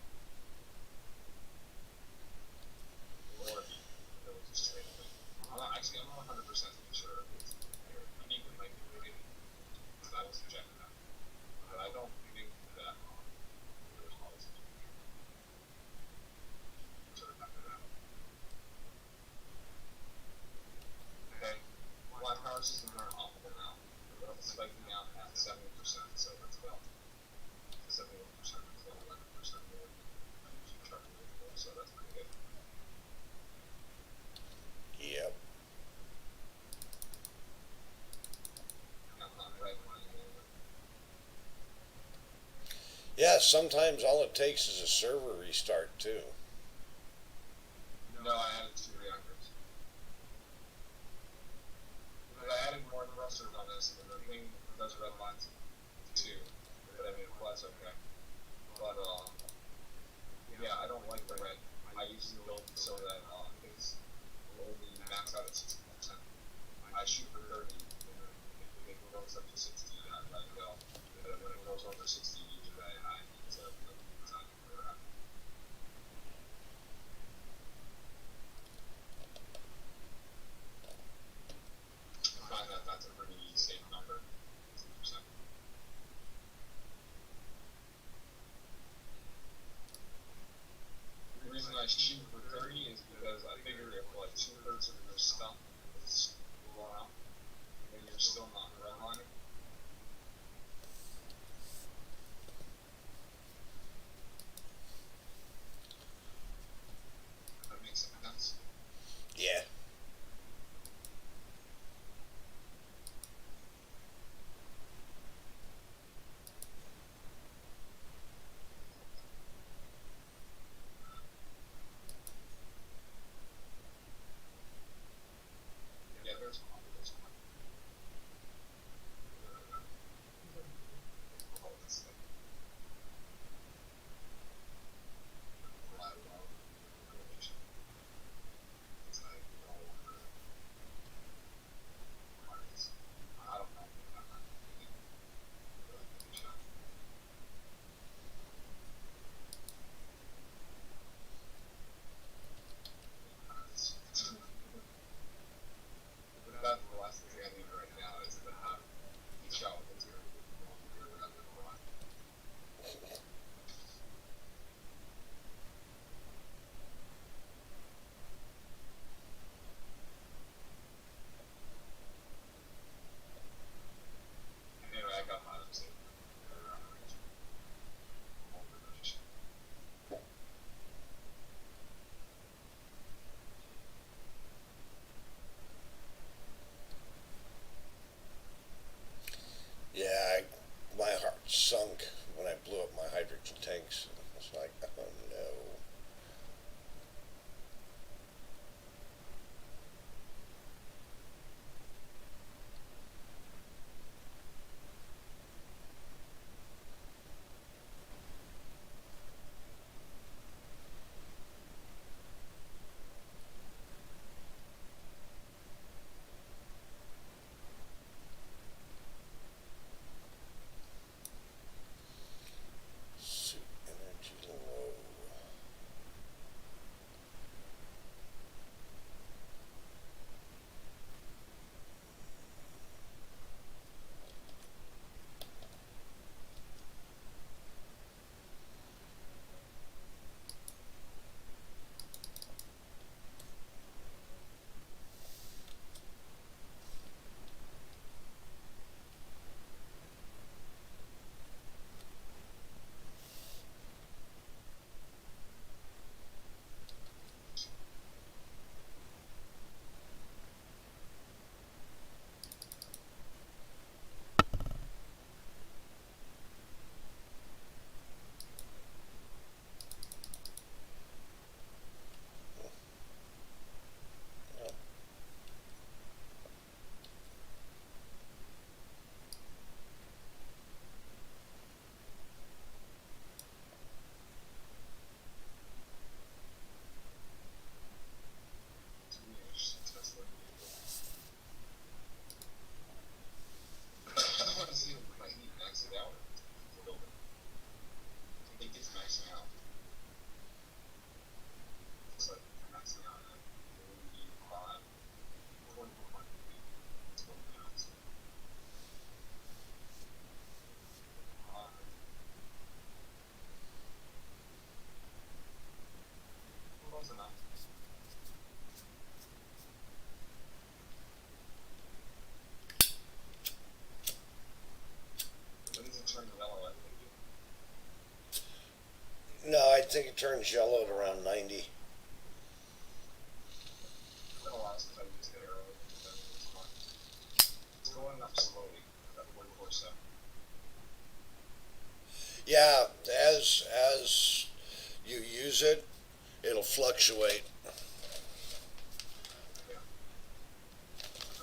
Or it will just transmit. I'm not 100% sure if it's here. I think it might be related, because I was checking that. But I don't think that there's policy sort of after that. Okay, my power systems are optimal now. They're both spiking out at 70%, so that's about 71%, that's about 11% more than I usually try to look for, so that's pretty good. Yep. I'm not right when I Yeah, sometimes all it takes is a server restart too. No, I added 2 reactors. But I added more thrusters on this, and the thing does red lines too. But I mean, well, that's okay. But, yeah, I don't like the red. I usually build so that things will only max out at 60%. I shoot for 30, and then if it goes up to 60, I let it go. But when it goes over 60, usually I need to design for that. I find that that's a pretty safe number, 60%. The reason I shoot for 30 is because I figure if like 2/3 of your stuff is blown out, and you're still not redlining, that makes sense. Yeah. think it turns yellow at around 90. It's been a while since I used it early. It's going up slowly at 44.7. Yeah, as you use it, it'll fluctuate. Yeah.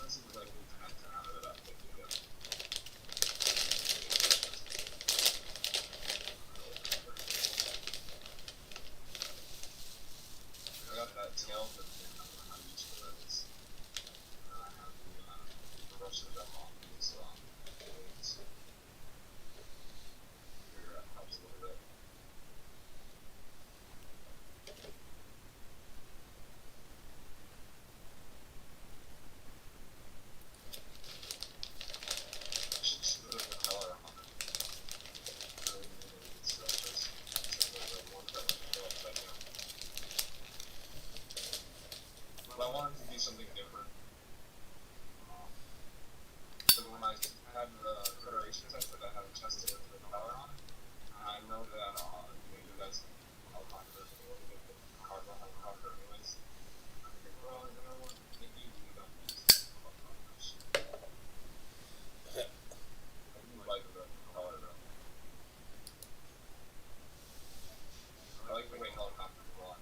That seems like we kind of rounded it up. I got that tail for the thing. I don't know how useful that is. I have the brushes up on these blades. Figure out helps a little bit. I should just put the color on it. I really need to get these brushes. Except for the ones that let me go upside down. But I wanted to do something different. So when I had the coloration test that I haven't tested with the color on it, I know that you guys helicopter a little bit with carbon helicopter anyways. I think, well, you know what? Maybe we don't use helicopters. I do like the color though. I like the way helicopters fly.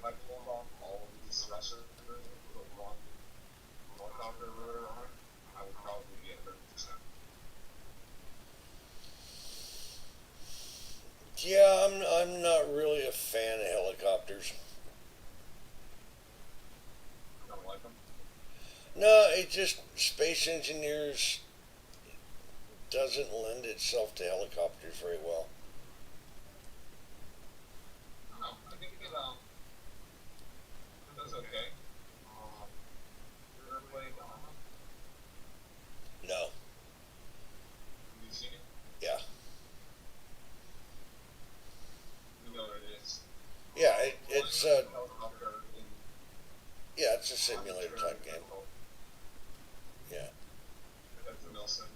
If I pulled off all of these thrusters and put one helicopter rotor on it, I would probably get 30%. Yeah, I'm not really a fan of helicopters. I don't like them. No, it just space engineers doesn't lend itself to helicopters very well. No, I think it does okay. You ever played Dharma? No. Have you seen it? Yeah. You know what it is. Yeah, it's Flying a helicopter in yeah, it's a simulator type game. Yeah. That's the Milson.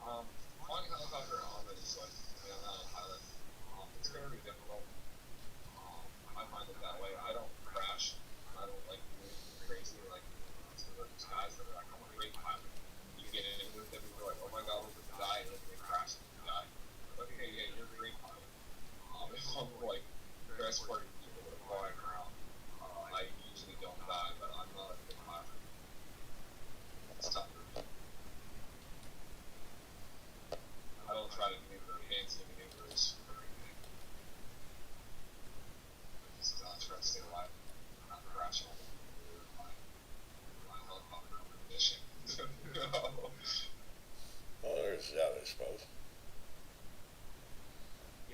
Flying a helicopter on it is like, I'm not a pilot. It's very difficult. I find it that way. I don't crash. I don't like moving crazy like some of those guys that are like, I'm a great pilot. You get in with them and you're like, oh my god, we're gonna die, and then they crash and you die. Okay, yeah, you're a great pilot. If I'm like transporting people that are flying around, I usually don't die, but I'm not a good pilot. It's tough for me. I don't try to do the fancy maneuvers or anything. I just try to stay alive, not crash on my helicopter on a mission. No. Well, there's that, I suppose.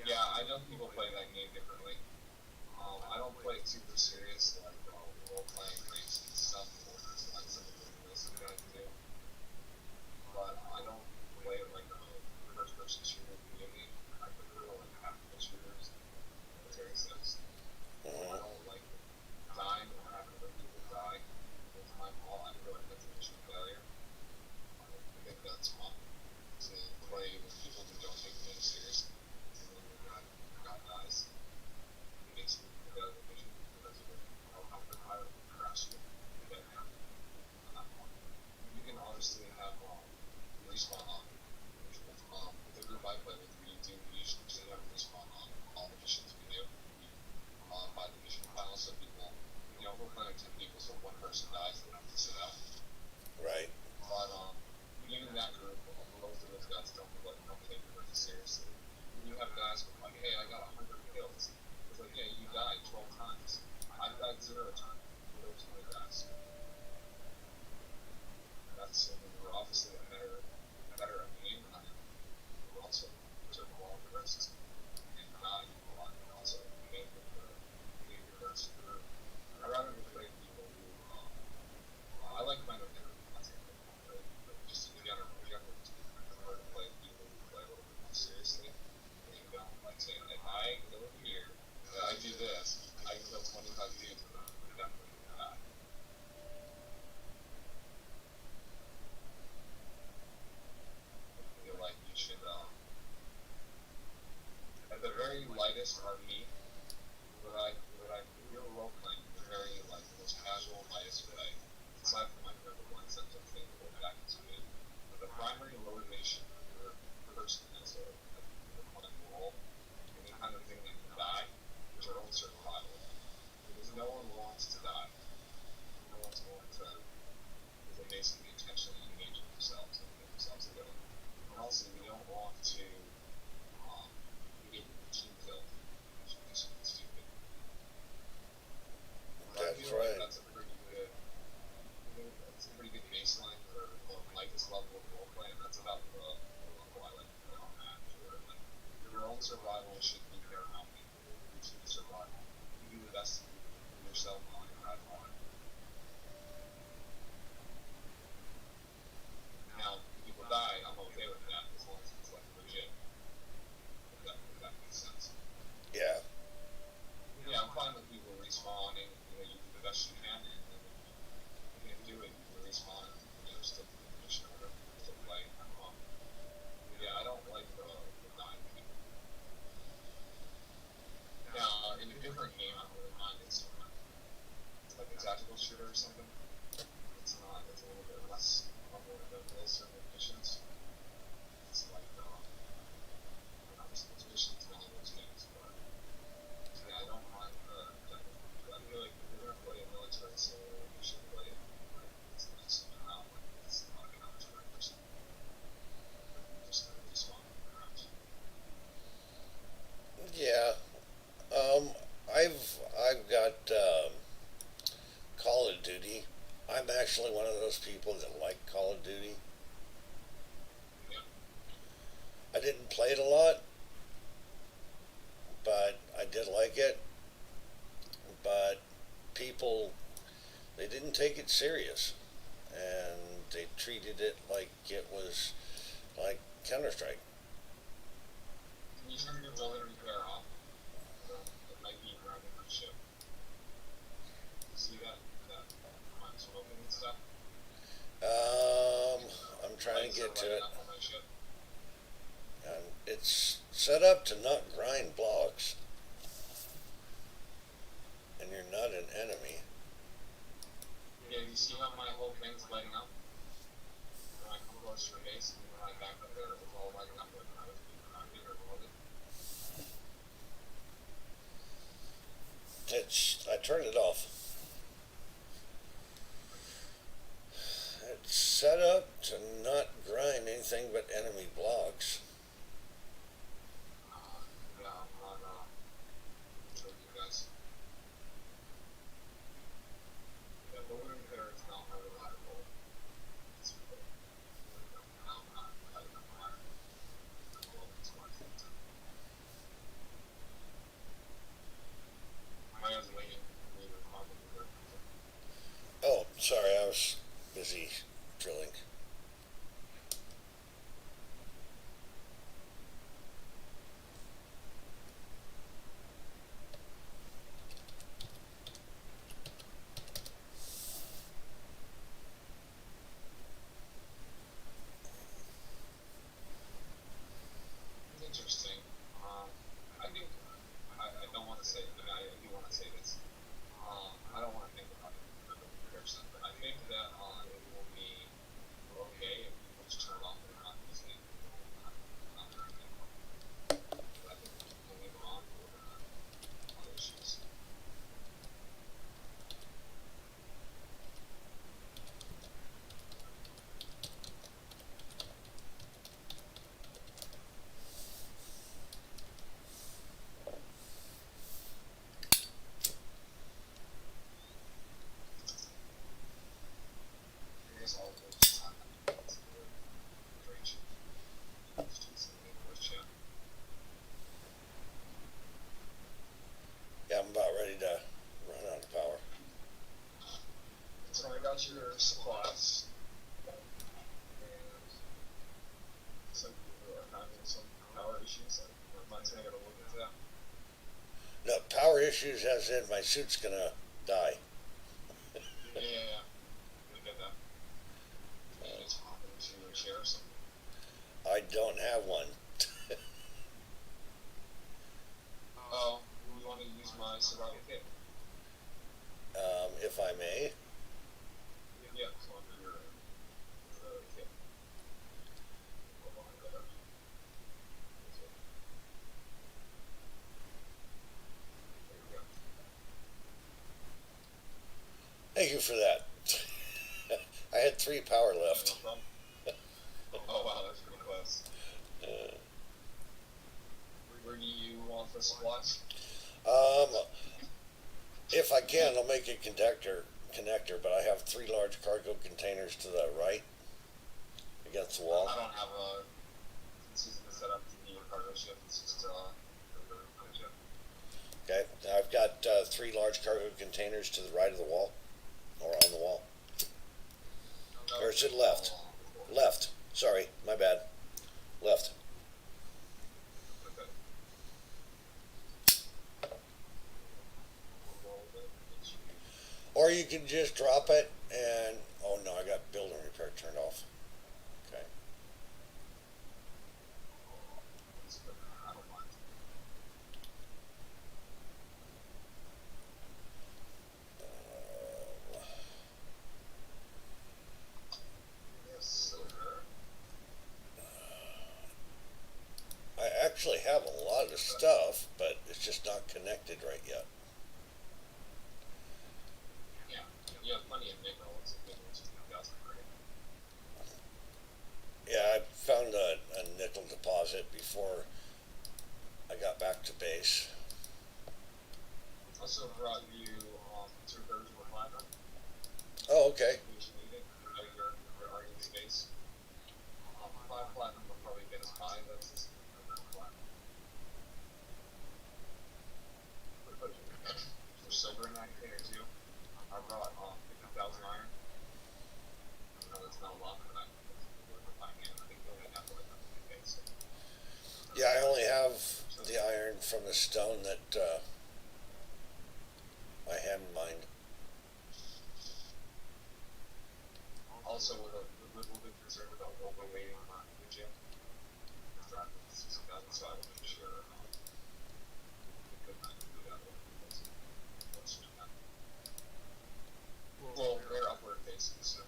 Yeah, I know people play that game differently. I don't play it super serious, like role-playing games and stuff, or like some of the Wilson guys do. But I don't play it like a first-person shooter video game. I prefer like tactical shooters, military sense. I Mm-hmm. don't like dying or having other people die. It's my fault. I feel like that's a mission failure. I think that's fun to play with people who don't take things seriously. And then the guy dies. It makes me feel the mission because of it. I'll have the pilot crash you. You get down. Not fun. You can honestly have respawn on. The group I play with, we do usually have respawn on all the missions we do. By the mission file, so people, we're playing 10 people, so if one person dies, they have to sit out. Right. But even in that group, most of those guys don't take it very seriously. When you have guys who are like, hey, I got 100 kills. It's like, yeah, you died 12 times. I died 0 times. Those 20 guys. That's, we're obviously better at the game than I am. We're also took a lot of risks and dying a lot, and also came with the behavior that's true. I'd rather play people who, I like playing with different content, but just in general, I prefer to play people who play a little bit more seriously. And you don't, like, say, if I tactical shooter or something. It's not. It's a little bit less level than those certain missions. It's like not just those missions, many of those games, but yeah, I don't mind the. I feel like if you're gonna play a military simulator, you should play it. Like, it's nice and not like it's not a Counter Strike or something. You just gonna respawn around. Yeah. Um, I've got Call of Duty. I'm actually one of those people that like Call of Duty. Yeah. I didn't play it a lot, but I did like it. But people, they didn't take it serious, and they treated it like it was like Counter Strike. Can you turn your boiler repair off? It might be running my ship. See that I'm smoking and stuff? Um, I'm trying to Lights get are to lighting it. up on my ship. And it's set up to not grind blocks, and you're not an enemy. Yeah, you see how my whole thing's lighting up? When I come close to your base, and when I back up there, it was all lighting up like I was being grounded or loaded. I turned it off. It's set up to not grind anything but enemy blocks. Yeah, I'm not, with you guys. Yeah, boiler repair is not my reliable. It's really, I'm not lighting up fire. I'm a little bit smart. I was waiting for me to probably work. Oh, sorry, I was busy drilling. Interesting. I think I don't want to say. I mean, I do want to say this. I don't want to think about it for the comparison, but I think that it will be okay if people just turn it off and not using it. Not turning it off. But I think we'll leave it on for other issues. I guess all of those time it's range. Just do some English chat. Yeah, I'm about ready to run out of power. So I got your supplies, and so you are having some power issues. Mine's gonna get a look into that. No, power issues as in my suit's gonna die. Yeah. I get that. You just hop into a chair or something. I don't have one. Oh, we want to use my survival kit. If I may. Yeah, so under your kit. Go behind there. There you go. Thank you for that. I had 3 power No left. problem. Oh wow, that's pretty close. Uh, Where do you want the supplies? um, if I can, I'll make a connector, but I have 3 large cargo containers to the right against the wall. I don't have a. This isn't set up to be a cargo ship. It's just a regular cargo ship. Okay, I've got 3 large cargo containers to the right of the wall, or on the wall. Or is it left? Left. Sorry, my bad. Left. Okay. Or you can just drop it and, oh no, I got building repair turned off. Okay. I don't mind. the stuff, but it's just not connected right yet. Yeah, you have plenty of nickel. It's a good one, 2,000 grade. Yeah, I found a nickel deposit before I got back to base. Also brought you 2/3 of a platinum. Oh, okay. In case you need it. Your arguing space. 5 platinum will probably get us by. That's just platinum. There's silver in that container too. I brought 50,000 iron. I know that's not a lot for that. We're finding it. I think we only have like 100 days. Yeah, I only have the iron from the stone that I hand mined. Also, with a little bit concerned about overweighting the gym. Drop 60,000, so I will make sure we could not do that. Well, they're upward facing, so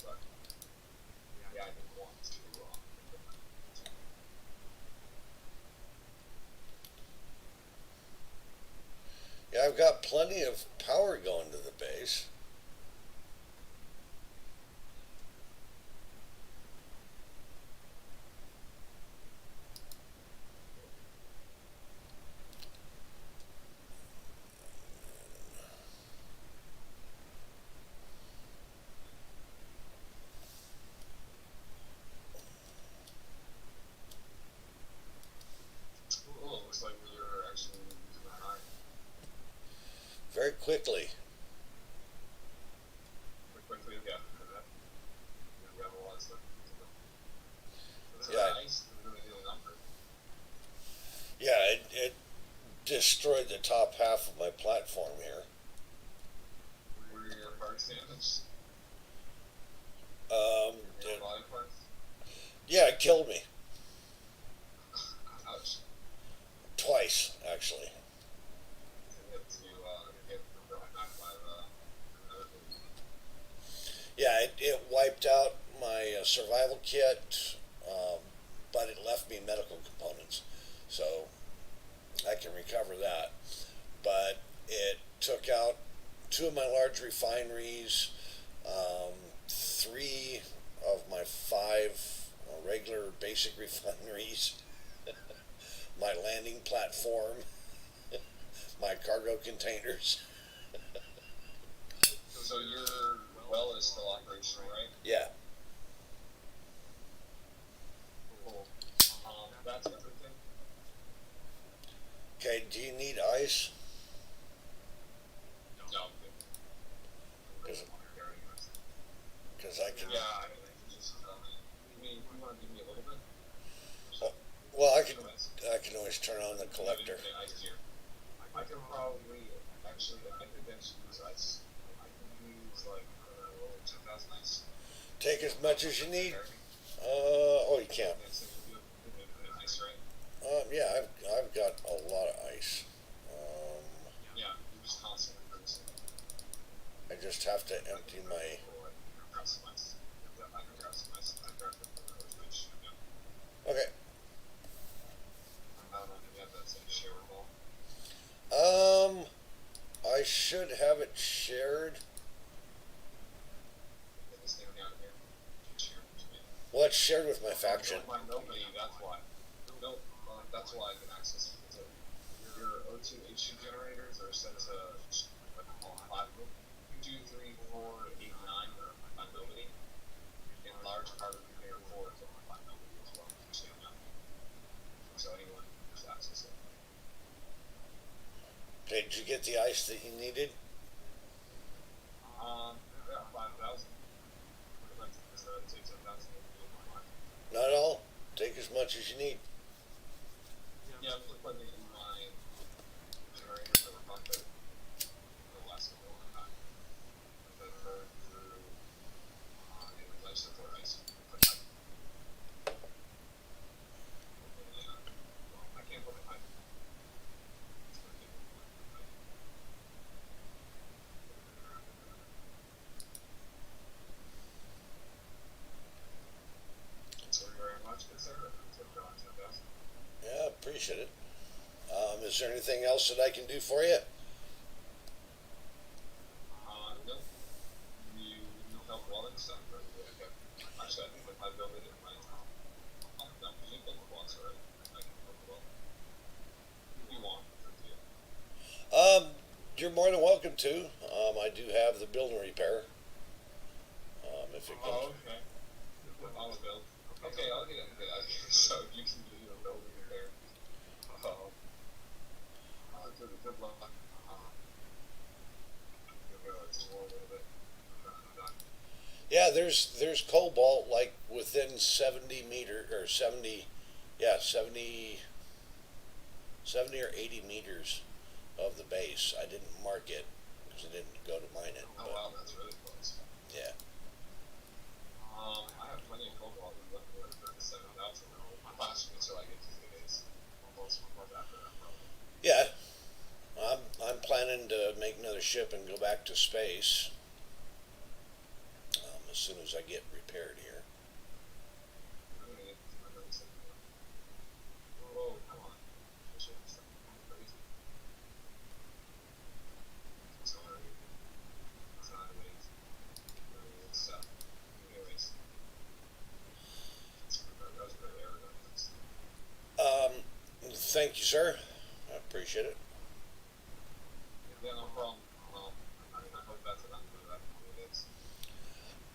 but yeah, I didn't want to. Yeah, I've got plenty of power going to the base. Oh, looks like you're actually using an iron. Very quickly. Quickly, yeah, for that. We have a lot of stuff. Yeah. Nice, really good number. Yeah, it destroyed the top half of my platform here. Were your parts damaged? Your It, body parts? yeah, it killed me Ouch. twice, actually. You have to get brought back by the Yeah, it wiped out my survival kit, but it left me medical components, so I can recover that. But it took out two of my large refineries, three of my five regular basic refineries, my landing platform, my cargo containers. So your well is still operational, right? Yeah. Cool. That's everything. Okay, do you need ice? No. Because I can. Yeah, I mean, just, you want to give me a little bit? Well, I can always turn on the collector. I can probably, actually, I could eventually use ice. I can use, like, 10,000 ice. Take as much as you need. Oh, you can't. Ice, right? Yeah, I've got a lot of ice. Yeah, you just constantly producing. I just have to empty my. Grab some ice. I can grab some ice. I grabbed it from the fridge. Okay. I don't know if you have that same shareable. I should have it shared. Get this thing down here. Share it with me. Well, it's shared with my faction. Nobody, that's why. No, that's why I can access it. Your O2 H2 generators are set to what they call 5 2, 3, 4, 8, 9 are 5 nobody. In large part of container 4 is only 5 nobody as well. So, you know. So anyone can just access it. Okay, did you get the ice that you needed? Yeah, 5,000. Take 10,000. Not all. Take as much as you need. Yeah, I'm plugging in my generator for the bucket. It'll last a long time. But burn through any life support ice. I can't put it high. So you're very much considered. Took down 10,000. Is there anything else that I can do for you? No, you help welding stuff, or okay. Actually, I think if I build it in my town, no, you build the blocks already. I can help weld. If you want, it's up to you. You're more than welcome to. I do have the building repair. If it comes. Oh, okay. I'll build. Okay, I'll get into that. So you can do your building repair. Uh, good luck. You'll go explore a little bit. Yeah, there's cobalt like within 70 meter or 70, yeah, 70 or 80 meters of the base. I didn't mark it because I didn't go to mine it. Oh But wow, that's really close. yeah, I have plenty of cobalt left for 37,000 last week, so I get 2 days. Almost a month after that, probably. yeah. I'm planning to make another ship and go back to space as soon as I get repaired here. I'm gonna get my notes in there. Whoa, come on. This shit is crazy. Sorry. Sideways. Stuff. Anyways, that was a good arrogance. Thank you, sir. I appreciate it. Yeah, no problem. Well, I hope that's enough for that. It is.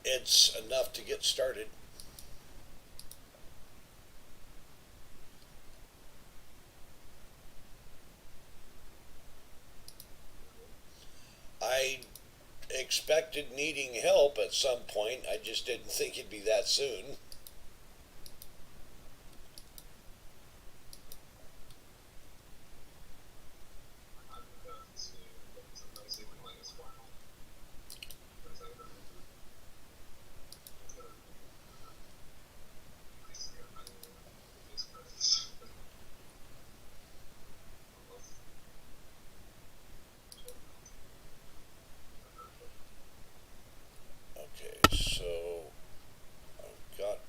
It's enough to get started. I expected needing help at some point. I just didn't think it'd be that soon. I'm going to look at some nice even like a smart home. Because I don't know. It's gonna be nice to get money in this price. Almost. Okay, so I've got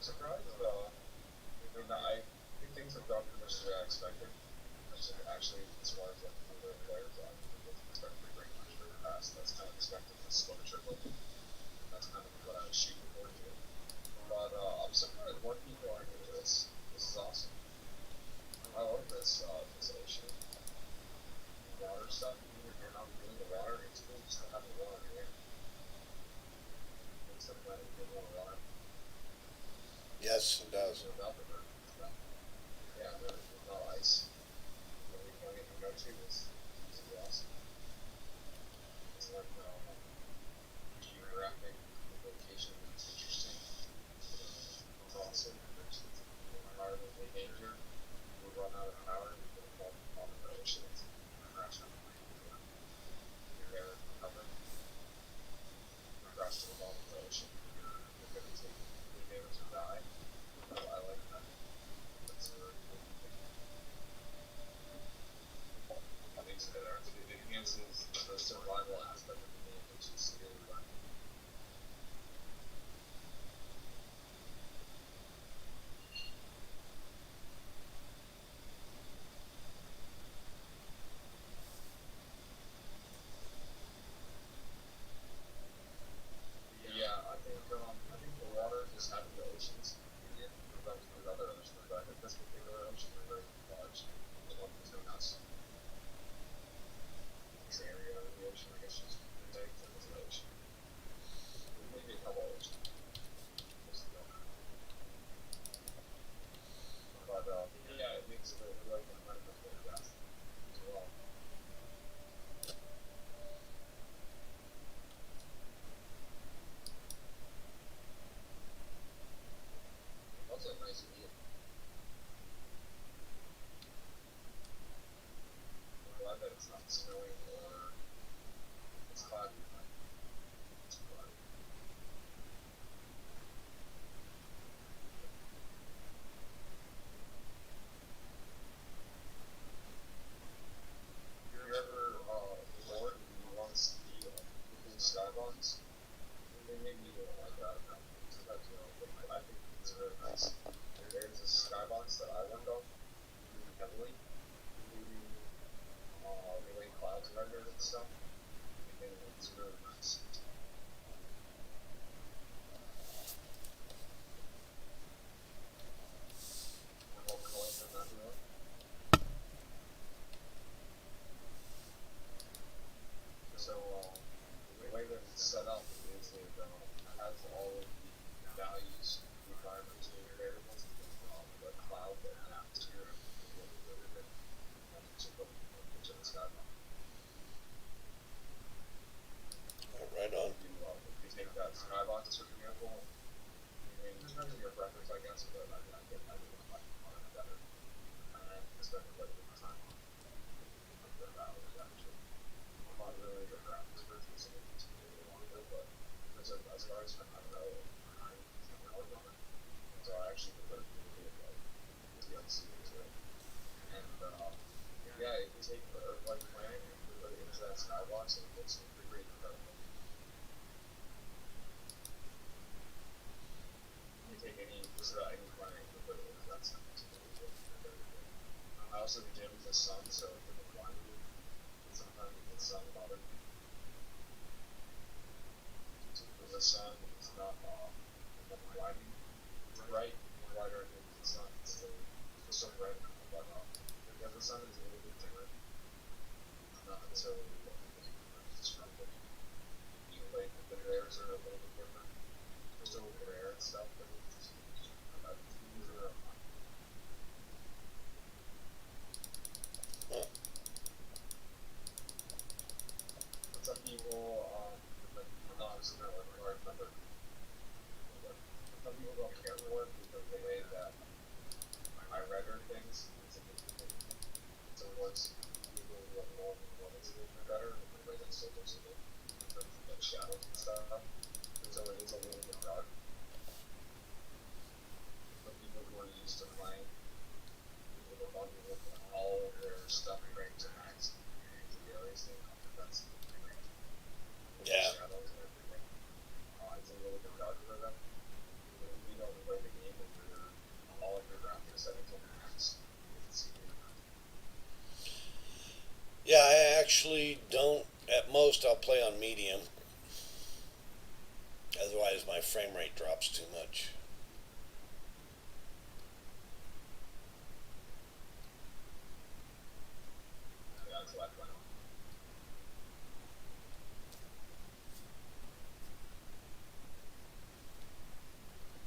surprised. I mean, I think things have gone pretty much the way I expected. Actually, as far as like number of players, I wasn't expecting to bring much very fast. That's kind of expected to slow trickle. That's kind of what I was shooting for too. But I'm surprised more people are into this. This is awesome. I love this ocean water stuff. Even if you're not doing the water, it's cool just to have the water here. Makes the planet feel more alive. Yes, it does. No doubt that yeah, there's no ice. Every planet you go to is awesome. It's like geographic location. It's interesting. It's awesome. There's environmental danger. We run out of power. We can fall on the oceans. Crash on the plane. You're there covered. Crash to the bottom of the ocean. You're going to take the damage and die. So I like that. That's a really cool thing. I think so. It enhances the survival aspect of the game, which is really fun. Yeah, I think the water, just having the oceans, it prevents with other oceans, but I think this particular ocean is very large. The one between us, this area of the ocean, I guess, just pretty big for the ocean. Maybe a couple oceans. Just the other. But yeah, it makes the like environment really fast as well. Also a nice view. I'm glad that it's not snowing or it's cloudy. It's cloudy. If you're ever bored and you want to see cool skybonks, maybe you don't like that enough. Sometimes you don't, but I think it's really nice. There's a skybox that I worked on really heavily, including relay clouds rendered and stuff. And it's really nice. What color does that do? So the way that it's set up is it has all of the values, the environmental variables, the cloud, the atmosphere, what we live in, and to put into the skybox. Oh, right on. If you take that skybox, for example, I mean, depends on your preference, I guess, but I really like it better. And I spend quite a bit of time on it. Like the hours, actually. I'm not really a graphics person, so it's really long ago, but as far as I don't know, 9 10 hours on it. So I actually put it in the like DLC into it. And yeah, if you take the Earth-like planet and you put it into that skybox, it looks pretty incredible. You take just about any planet and put it into that skybox, it looks very good. I also dimmed the sun, so it didn't blind you. Sometimes the sun bothers me. Because the sun is not blinding. It's bright, brighter than the sun. It's still bright, but because the sun is a little bit dimmer, it's not so disruptive. Even like the glares are a little bit different. There's still glare and stuff, but it's just easier. Huh. Some people, like, not obviously not like hard number, but some people don't care for it because the way that I render things is a bit different. So once people want more performance a little bit better, the way that still looks a bit in terms of like shadows and stuff, and so it is a little bit dark. But people who are used to playing with a bundle with all of their stuff ranked to max and the areas thing, that's great. Yeah. Shadows and everything. It's a little bit darker for them. But if you know the way the game usually don't. At most, I'll play on medium. Otherwise, my frame rate drops too much. Yeah, that's what I plan on.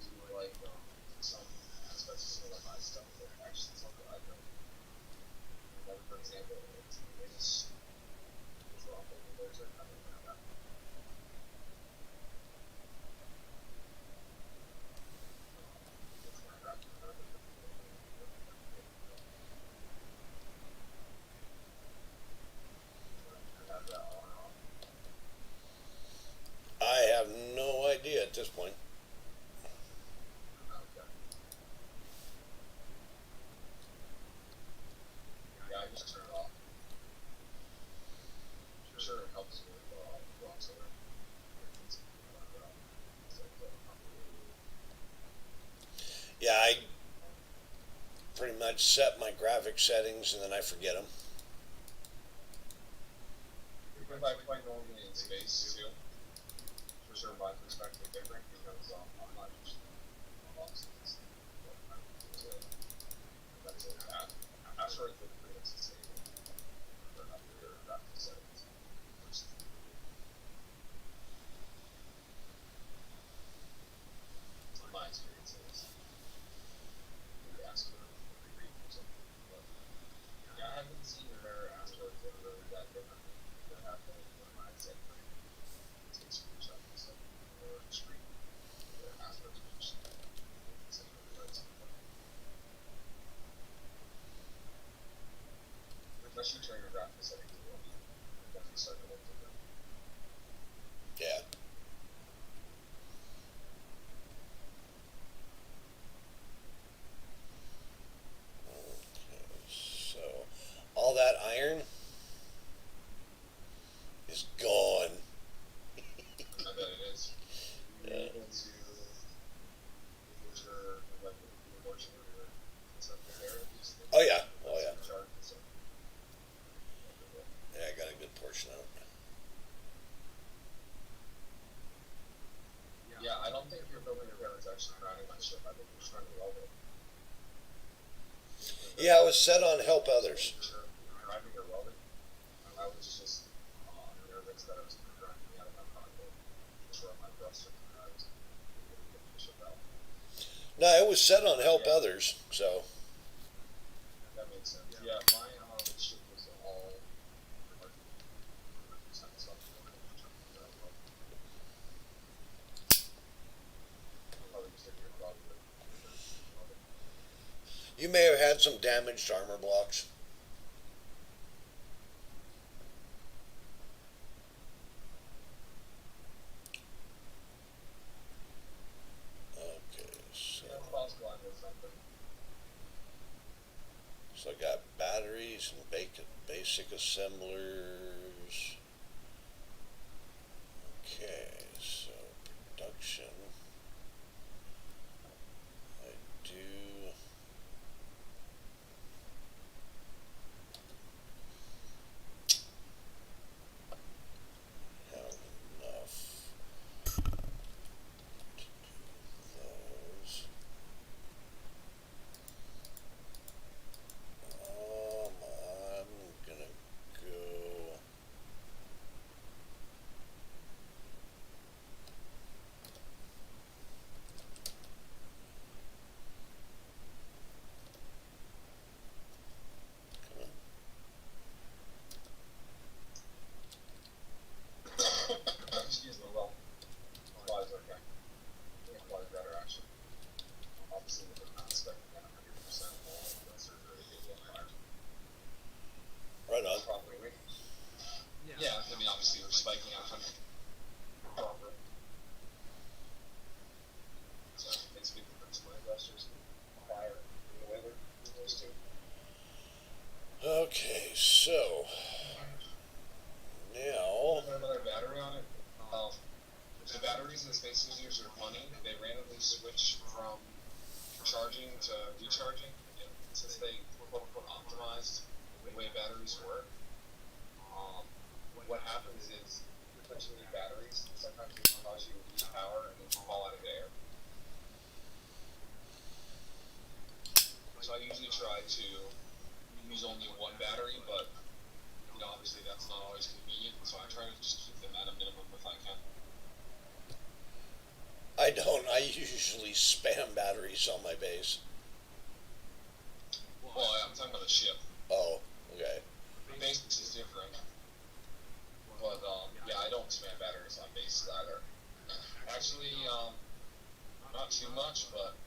Do you like some aspects of some of my stuff that actually something I don't. Like, for example, it's wrong with there's a kind of that. Have that on and off. I have no idea at this point. Okay. Yeah, I just turn it off. Sure, it helps with blocks over. Yeah, I pretty much set my graphic settings and then I forget them. If I play normally in space too, for sure my perspective different because I'm not usually boxes. So that's it. As for the frequency saving, they're not your graphic settings. My experience is maybe ask for a read or something. But yeah, I haven't seen their asteroids that are really that different. That have the mindset for take screenshots and stuff or screen their asteroids are just sitting on the right side. Unless you turn your graphics settings to one, then you start to look different. Yeah. Okay, so all that iron is gone. I bet it is. You're Yeah. able to use your like your portion of your stuff there. Oh yeah. Oh yeah. Chart and stuff. Yeah, I got a good portion of it. Yeah, I don't think you're building your parents actually grinding my ship. I think you're trying to weld it. Yeah, I was set on help others. Grinding or welding. I was just nervous that I was grinding me out of my pocket. Just run my thruster and I was getting the ship out. No, it was set on help Yeah. others. So That makes sense. Yeah, my ship was all probably just thinking about it. you may have had some damaged armor blocks. Okay, so Yeah, it's possible I missed something. I got batteries and basic assemblers. Okay, so production. I do. Have enough to do those. I'm gonna go. Come on. Excuse me, well, flies are okay. Yeah, flies better actually. Obviously, they're not expecting that 100% all the surgery is on fire. Right on. Properly. Yeah, I mean, obviously, we're spiking out 100 proper. So, it's good for some investors. Fire in the weather, those two. Okay, so now. Put another battery on it. The batteries in the space users are funny. They randomly switch from charging to recharging. Since they quote unquote optimized the way batteries work, what happens is you put too many batteries, sometimes it can cause you to lose power and then fall out of the air. So I usually try to use only one battery, but obviously that's not always convenient, so I try to just keep them at a minimum if I can. I don't. I usually spam batteries on my base. Well, I'm talking about the ship. Oh, okay. Base is different, but yeah, I don't spam batteries on bases either. Actually, not too much, but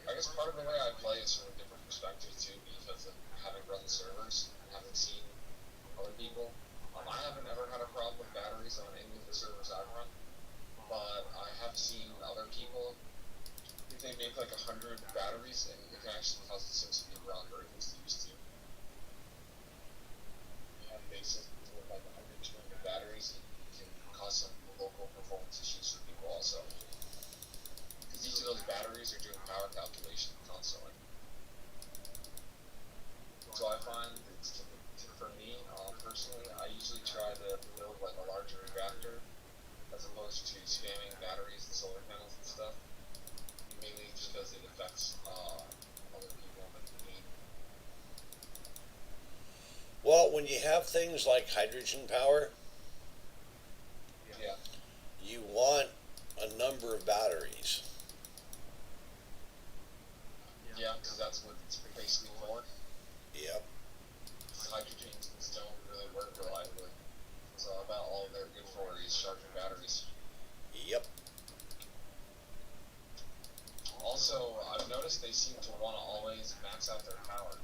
I guess part of the way I play is from a different perspective too, because of having run the servers and having seen other people. I haven't ever had a problem with batteries on any of the servers I've run, but I have seen other people. They make like 100 batteries, and it can actually cause the system to run, or at least it used to. You have bases with like 100, 200 batteries, and it can cause some local performance issues for people also. Because each of those batteries are doing power calculation constantly. So I find it's, for me, personally, I usually try to build like a larger reactor as opposed to spamming batteries and solar panels and stuff. Mainly just because it affects other people in the game. Well, when you have things like hydrogen power, Yeah. you want a number of batteries. Yeah, because that's what it's basically for. Yep. Hydrogen don't really work reliably. So about all they're good for is charging batteries. Yep. Also, I've noticed they seem to want to always max out their power.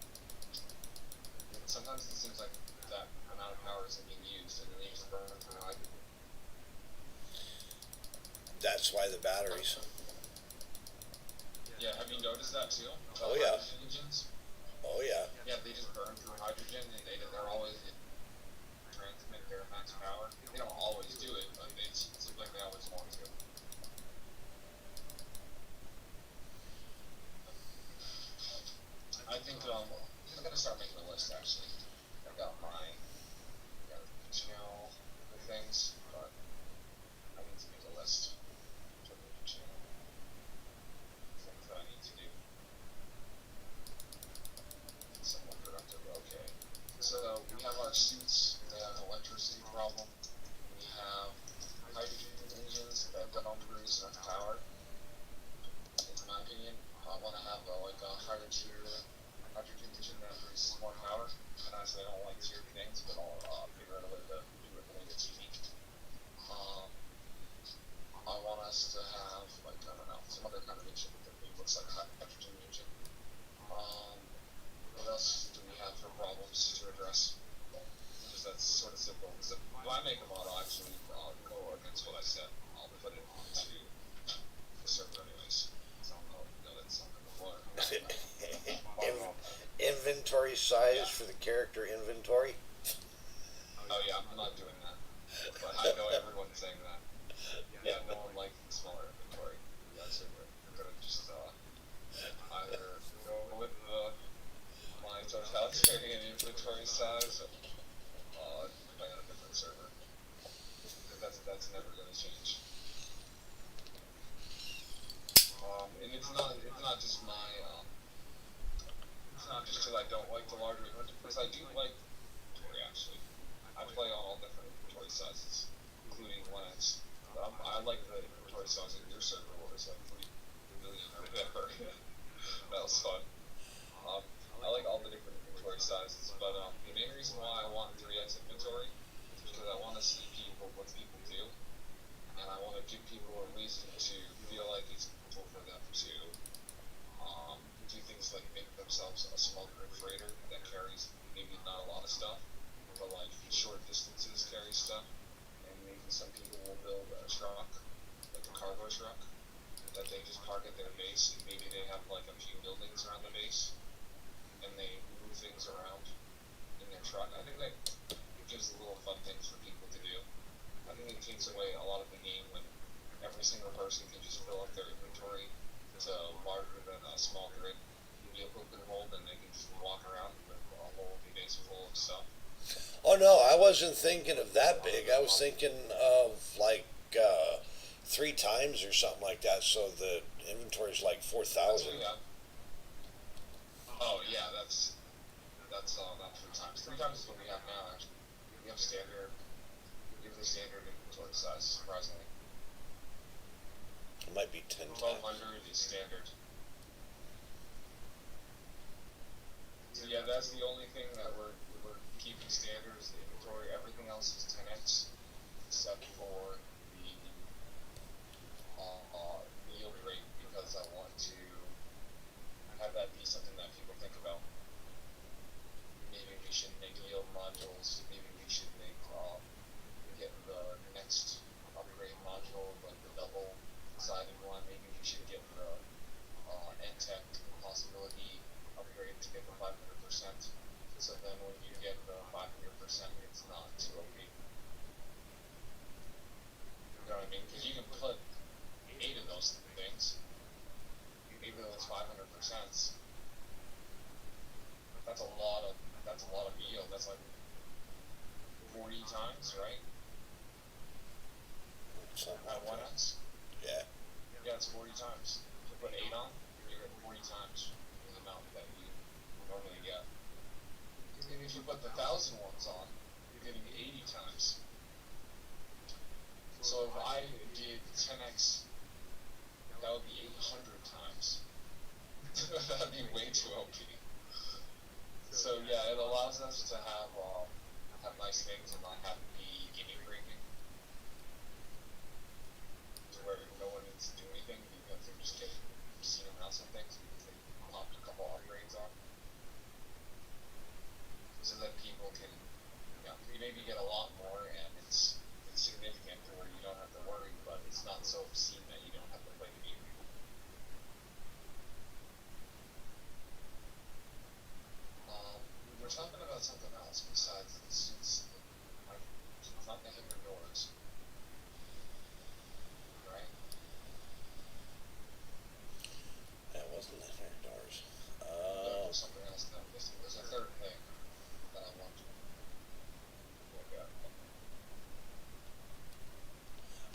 Sometimes it seems like that amount of power isn't being used, and then they just burn through hydrogen. That's why the batteries. Yeah, have you noticed that too? Oh, yeah. Hydrogen engines? Oh, yeah. Yeah, they just burn through hydrogen, and they're always trying to make their max power. They don't always do it, but it seems like they always want to. I think I'm gonna start making a list actually. I got the things, but I need to make a list for the channel. Things that I need to do. Somewhat productive, okay. So we have our suits that have an electricity problem. We have hydrogen engines that don't produce enough power. In my opinion, I want to have a hydrogen engine that produces more power. And honestly, I don't like tiered things, but I'll figure out a way to do it when it's unique. I want us to have like I don't know some other kind of engine that looks like a hydrogen engine. What else do we have for problems to address? Because that's sort of simple. Because if I make a model, actually, I'll go against what I said. I'll put it onto the server anyways. So I don't know if you know that's something before. Inventory size for the character inventory. Oh yeah, I'm not doing that. But I know everyone's saying that. Yeah, no one likes the smaller inventory. Yeah, so we're gonna just either go with my totalitarian inventory size or play on a different server. Because that's never gonna change. And it's not just my it's not just because I don't like the larger inventory, because I do like inventory actually. I play on all different inventory sizes, including Linux. But I like the inventory size in your server where it's like 3 million or whatever. That was fun. I like all the different inventory sizes, but the main reason why I want 3x inventory is because I want to see what people do, and I want to give people a reason to feel like it's useful for them to do things like make themselves a small group freighter that carries maybe not a lot of stuff, but like short distances carry stuff. And maybe some people will build a truck, like a cargo truck, that they just park at their base, and maybe they have like a few buildings around the base, and they move things around in their truck. I think that gives little fun things for people to do. I think it takes away a lot of the game when every single person can just fill up their inventory to larger than a small grid. Be open hold, and they can just walk around with a whole base full of stuff. Oh no, I wasn't thinking of that big. I was thinking of like three times or something like that. So the inventory is like four That's what thousand. we got. Oh yeah, that's 3 times. 3 times is what we have now. Actually, we have standard. We have the standard inventory size. Surprisingly, It might be 10 times. 1200 is standard. So yeah, that's the only thing that we're keeping standard is the inventory. Everything else is 10x, except for the yield rate because I want to have that be something that people think about. Maybe we should make yield modules. Maybe we should make get the next upgrade module, like the double sided one. Maybe we should get the NTech possibility upgrade to get the 500%. So then when you get the 500%, it's not too OP. You know what I mean? Because you can put 8 of those things, even though it's 500%. That's a lot of yield. That's like 40 times, right? Something At like one that. x. Yeah. Yeah, it's 40 times. If you put 8 on, you get 40 times the amount that you normally get. And if you put the 1,000 ones on, you're getting 80 times. So if I did 10x, that would be 800 times. That'd be way too OP. So yeah, it allows us to have nice things and not have to be guinea breaking to where no one needs to do anything because they're just getting obscene amounts of things because they popped a couple upgrades on. So that people can, you maybe get a lot more and it's significant to where you don't have to worry, but it's not so obscene that you don't have to play the game. We're talking about something else besides the suits. It's not the hidden doors, right? That wasn't the hundred dollars. No, there's something else that I'm missing. There's a third thing that I want to look at.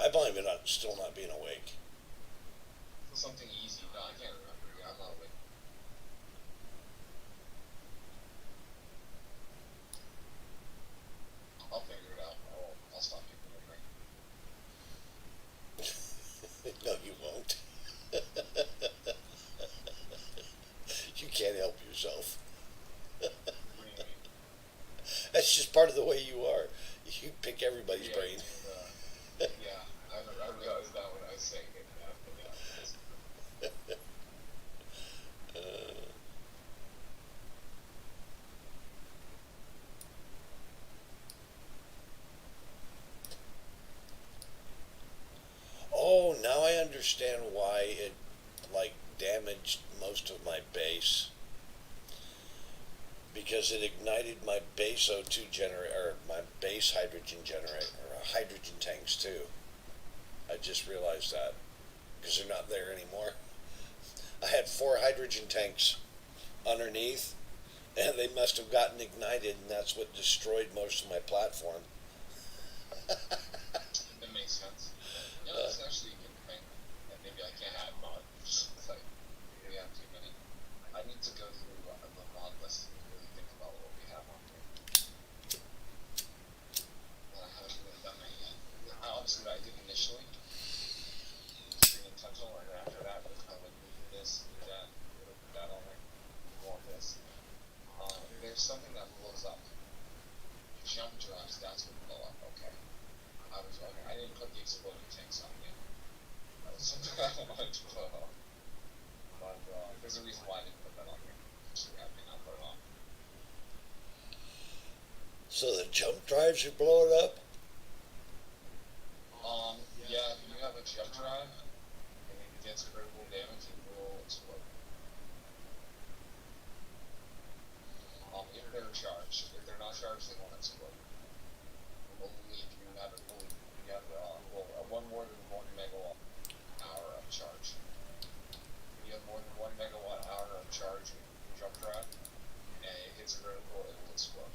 I blame it on still not being awake. Something easy. No, I can't remember. Yeah, I'm not awake. I'll figure it out. I'll stop taking a drink. No, you won't. You can't help yourself. What do you mean? That's just part of the way you are. You pick everybody's Yeah, brain. yeah. I realized that when I was saying it. Yeah. Uh, oh, now I understand why it like damaged most of my base because it ignited my base O2 generator, or my base hydrogen generator, or hydrogen tanks too. I just realized that because they're not there anymore. I had four hydrogen tanks underneath, and they must have gotten ignited, and that's what destroyed most of my platform. That makes sense. You know, Uh, that's actually a good thing. And maybe I can't add mods. It's like, maybe I have too many. I need to go through the mod list and really think about what we have on here. And I haven't really done that yet. Obviously, what I did initially was pretty intentional, and then after that, was kind of like, need this, need that, put that on there, want this. There's something that blows up. Jump drives, that's what blow up. Okay. I didn't put the exploding tanks on yet. That was something I wanted to put on. But there's a reason why I didn't put that on here. So I did not put it on. so the jump drives are blowing up. Yeah, if you have a jump drive and it gets critical damage, it will explode. If they're charged. If they're not charged, they won't explode. Only if you have it fully, you have one more than 1 megawatt hour of charge. If you have more than 1 megawatt hour of charge in your jump drive, and it hits critical, it will explode.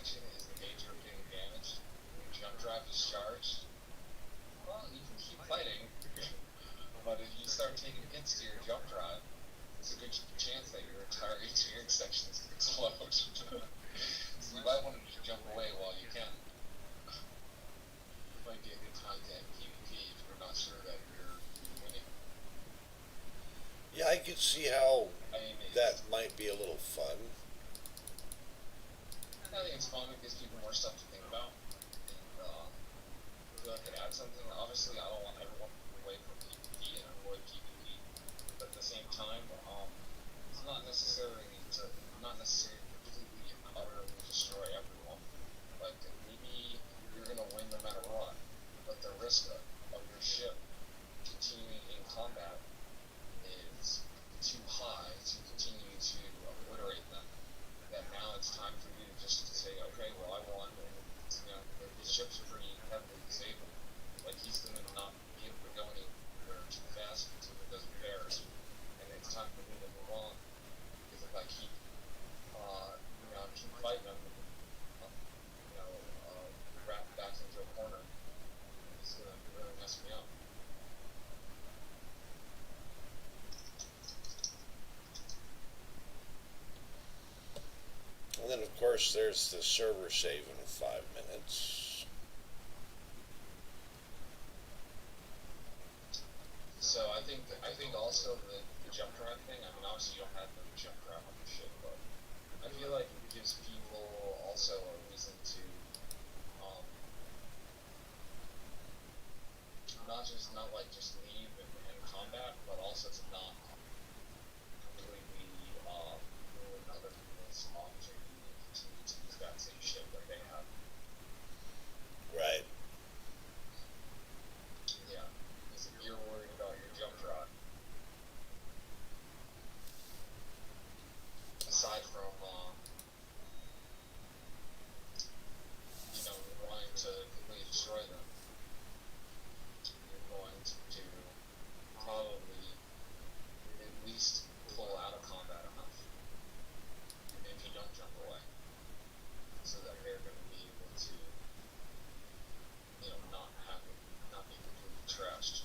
connection is in danger of getting damaged, and your jump drive is charged, well, you can keep fighting. But if you start taking hits to your jump drive, there's a good chance that your entire engineering section is going to explode. So you might want to just jump away while you can. It might be a good time to end PvP if you're not sure that you're winning. Yeah, I could see how I mean, that might be a little fun. I think it's fun. It gives people more stuff to think about. And I feel like it adds something. Obviously, I don't want everyone away from PvP and avoid PvP. But at the same time, it's not necessarily to completely and utterly destroy everyone. Like maybe you're gonna win no matter what, but the risk of your ship continuing in combat is too high to continue to obliterate them. That now it's time for you to just say, okay, well I won, and his ship's pretty heavily disabled. Like he's gonna not be able to go anywhere too fast until it does repairs, and it's time for me to move on. Because if I keep, keep fighting him, wrapped back into a corner, it's gonna really mess me up. And then, of course, there's the server save in 5 minutes. So I think also the jump drive thing. I mean, obviously you don't have the jump drive on your ship, but I feel like it gives people also a reason to um, not leave and combat, but also to not completely ruin other people's opportunity to continue to use that same ship that they have. Right. Yeah, because if you're worried about your jump drive, aside from wanting to completely destroy them, you're going to probably at least pull out of combat enough, even if you don't jump away, so that they're going to be able to, not be completely trashed.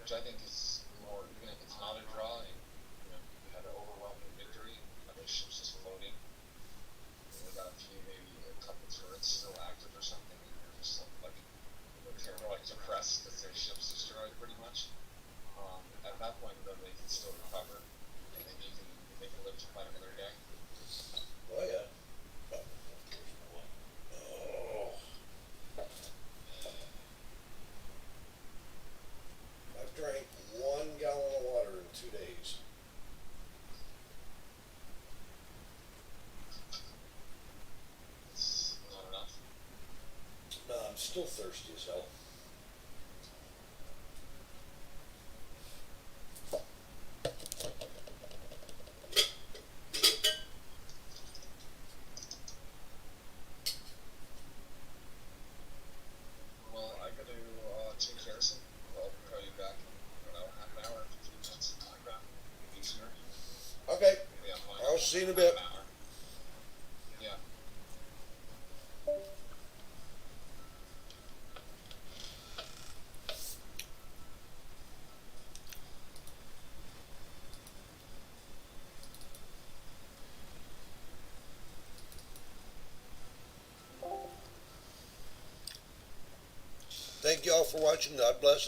Which I think is more, even if it's not a draw, and you had an overwhelming victory, the ship's just floating. We got maybe a couple turrets still active or something, and they're just like depressed because their ship's destroyed pretty much. At that point, though, they can still recover, and maybe they can live to fight another day. Oh, yeah. Oh. I've drank 1 gallon of water in 2 days. It's not enough. No, I'm still thirsty as hell. Well, I got to take care of some. I'll call you back in half an hour, 15 minutes, something like that. Maybe sooner. Okay. Maybe I'm fine. I'll see you in a bit. An hour. Yeah. Thank you all for watching. God bless.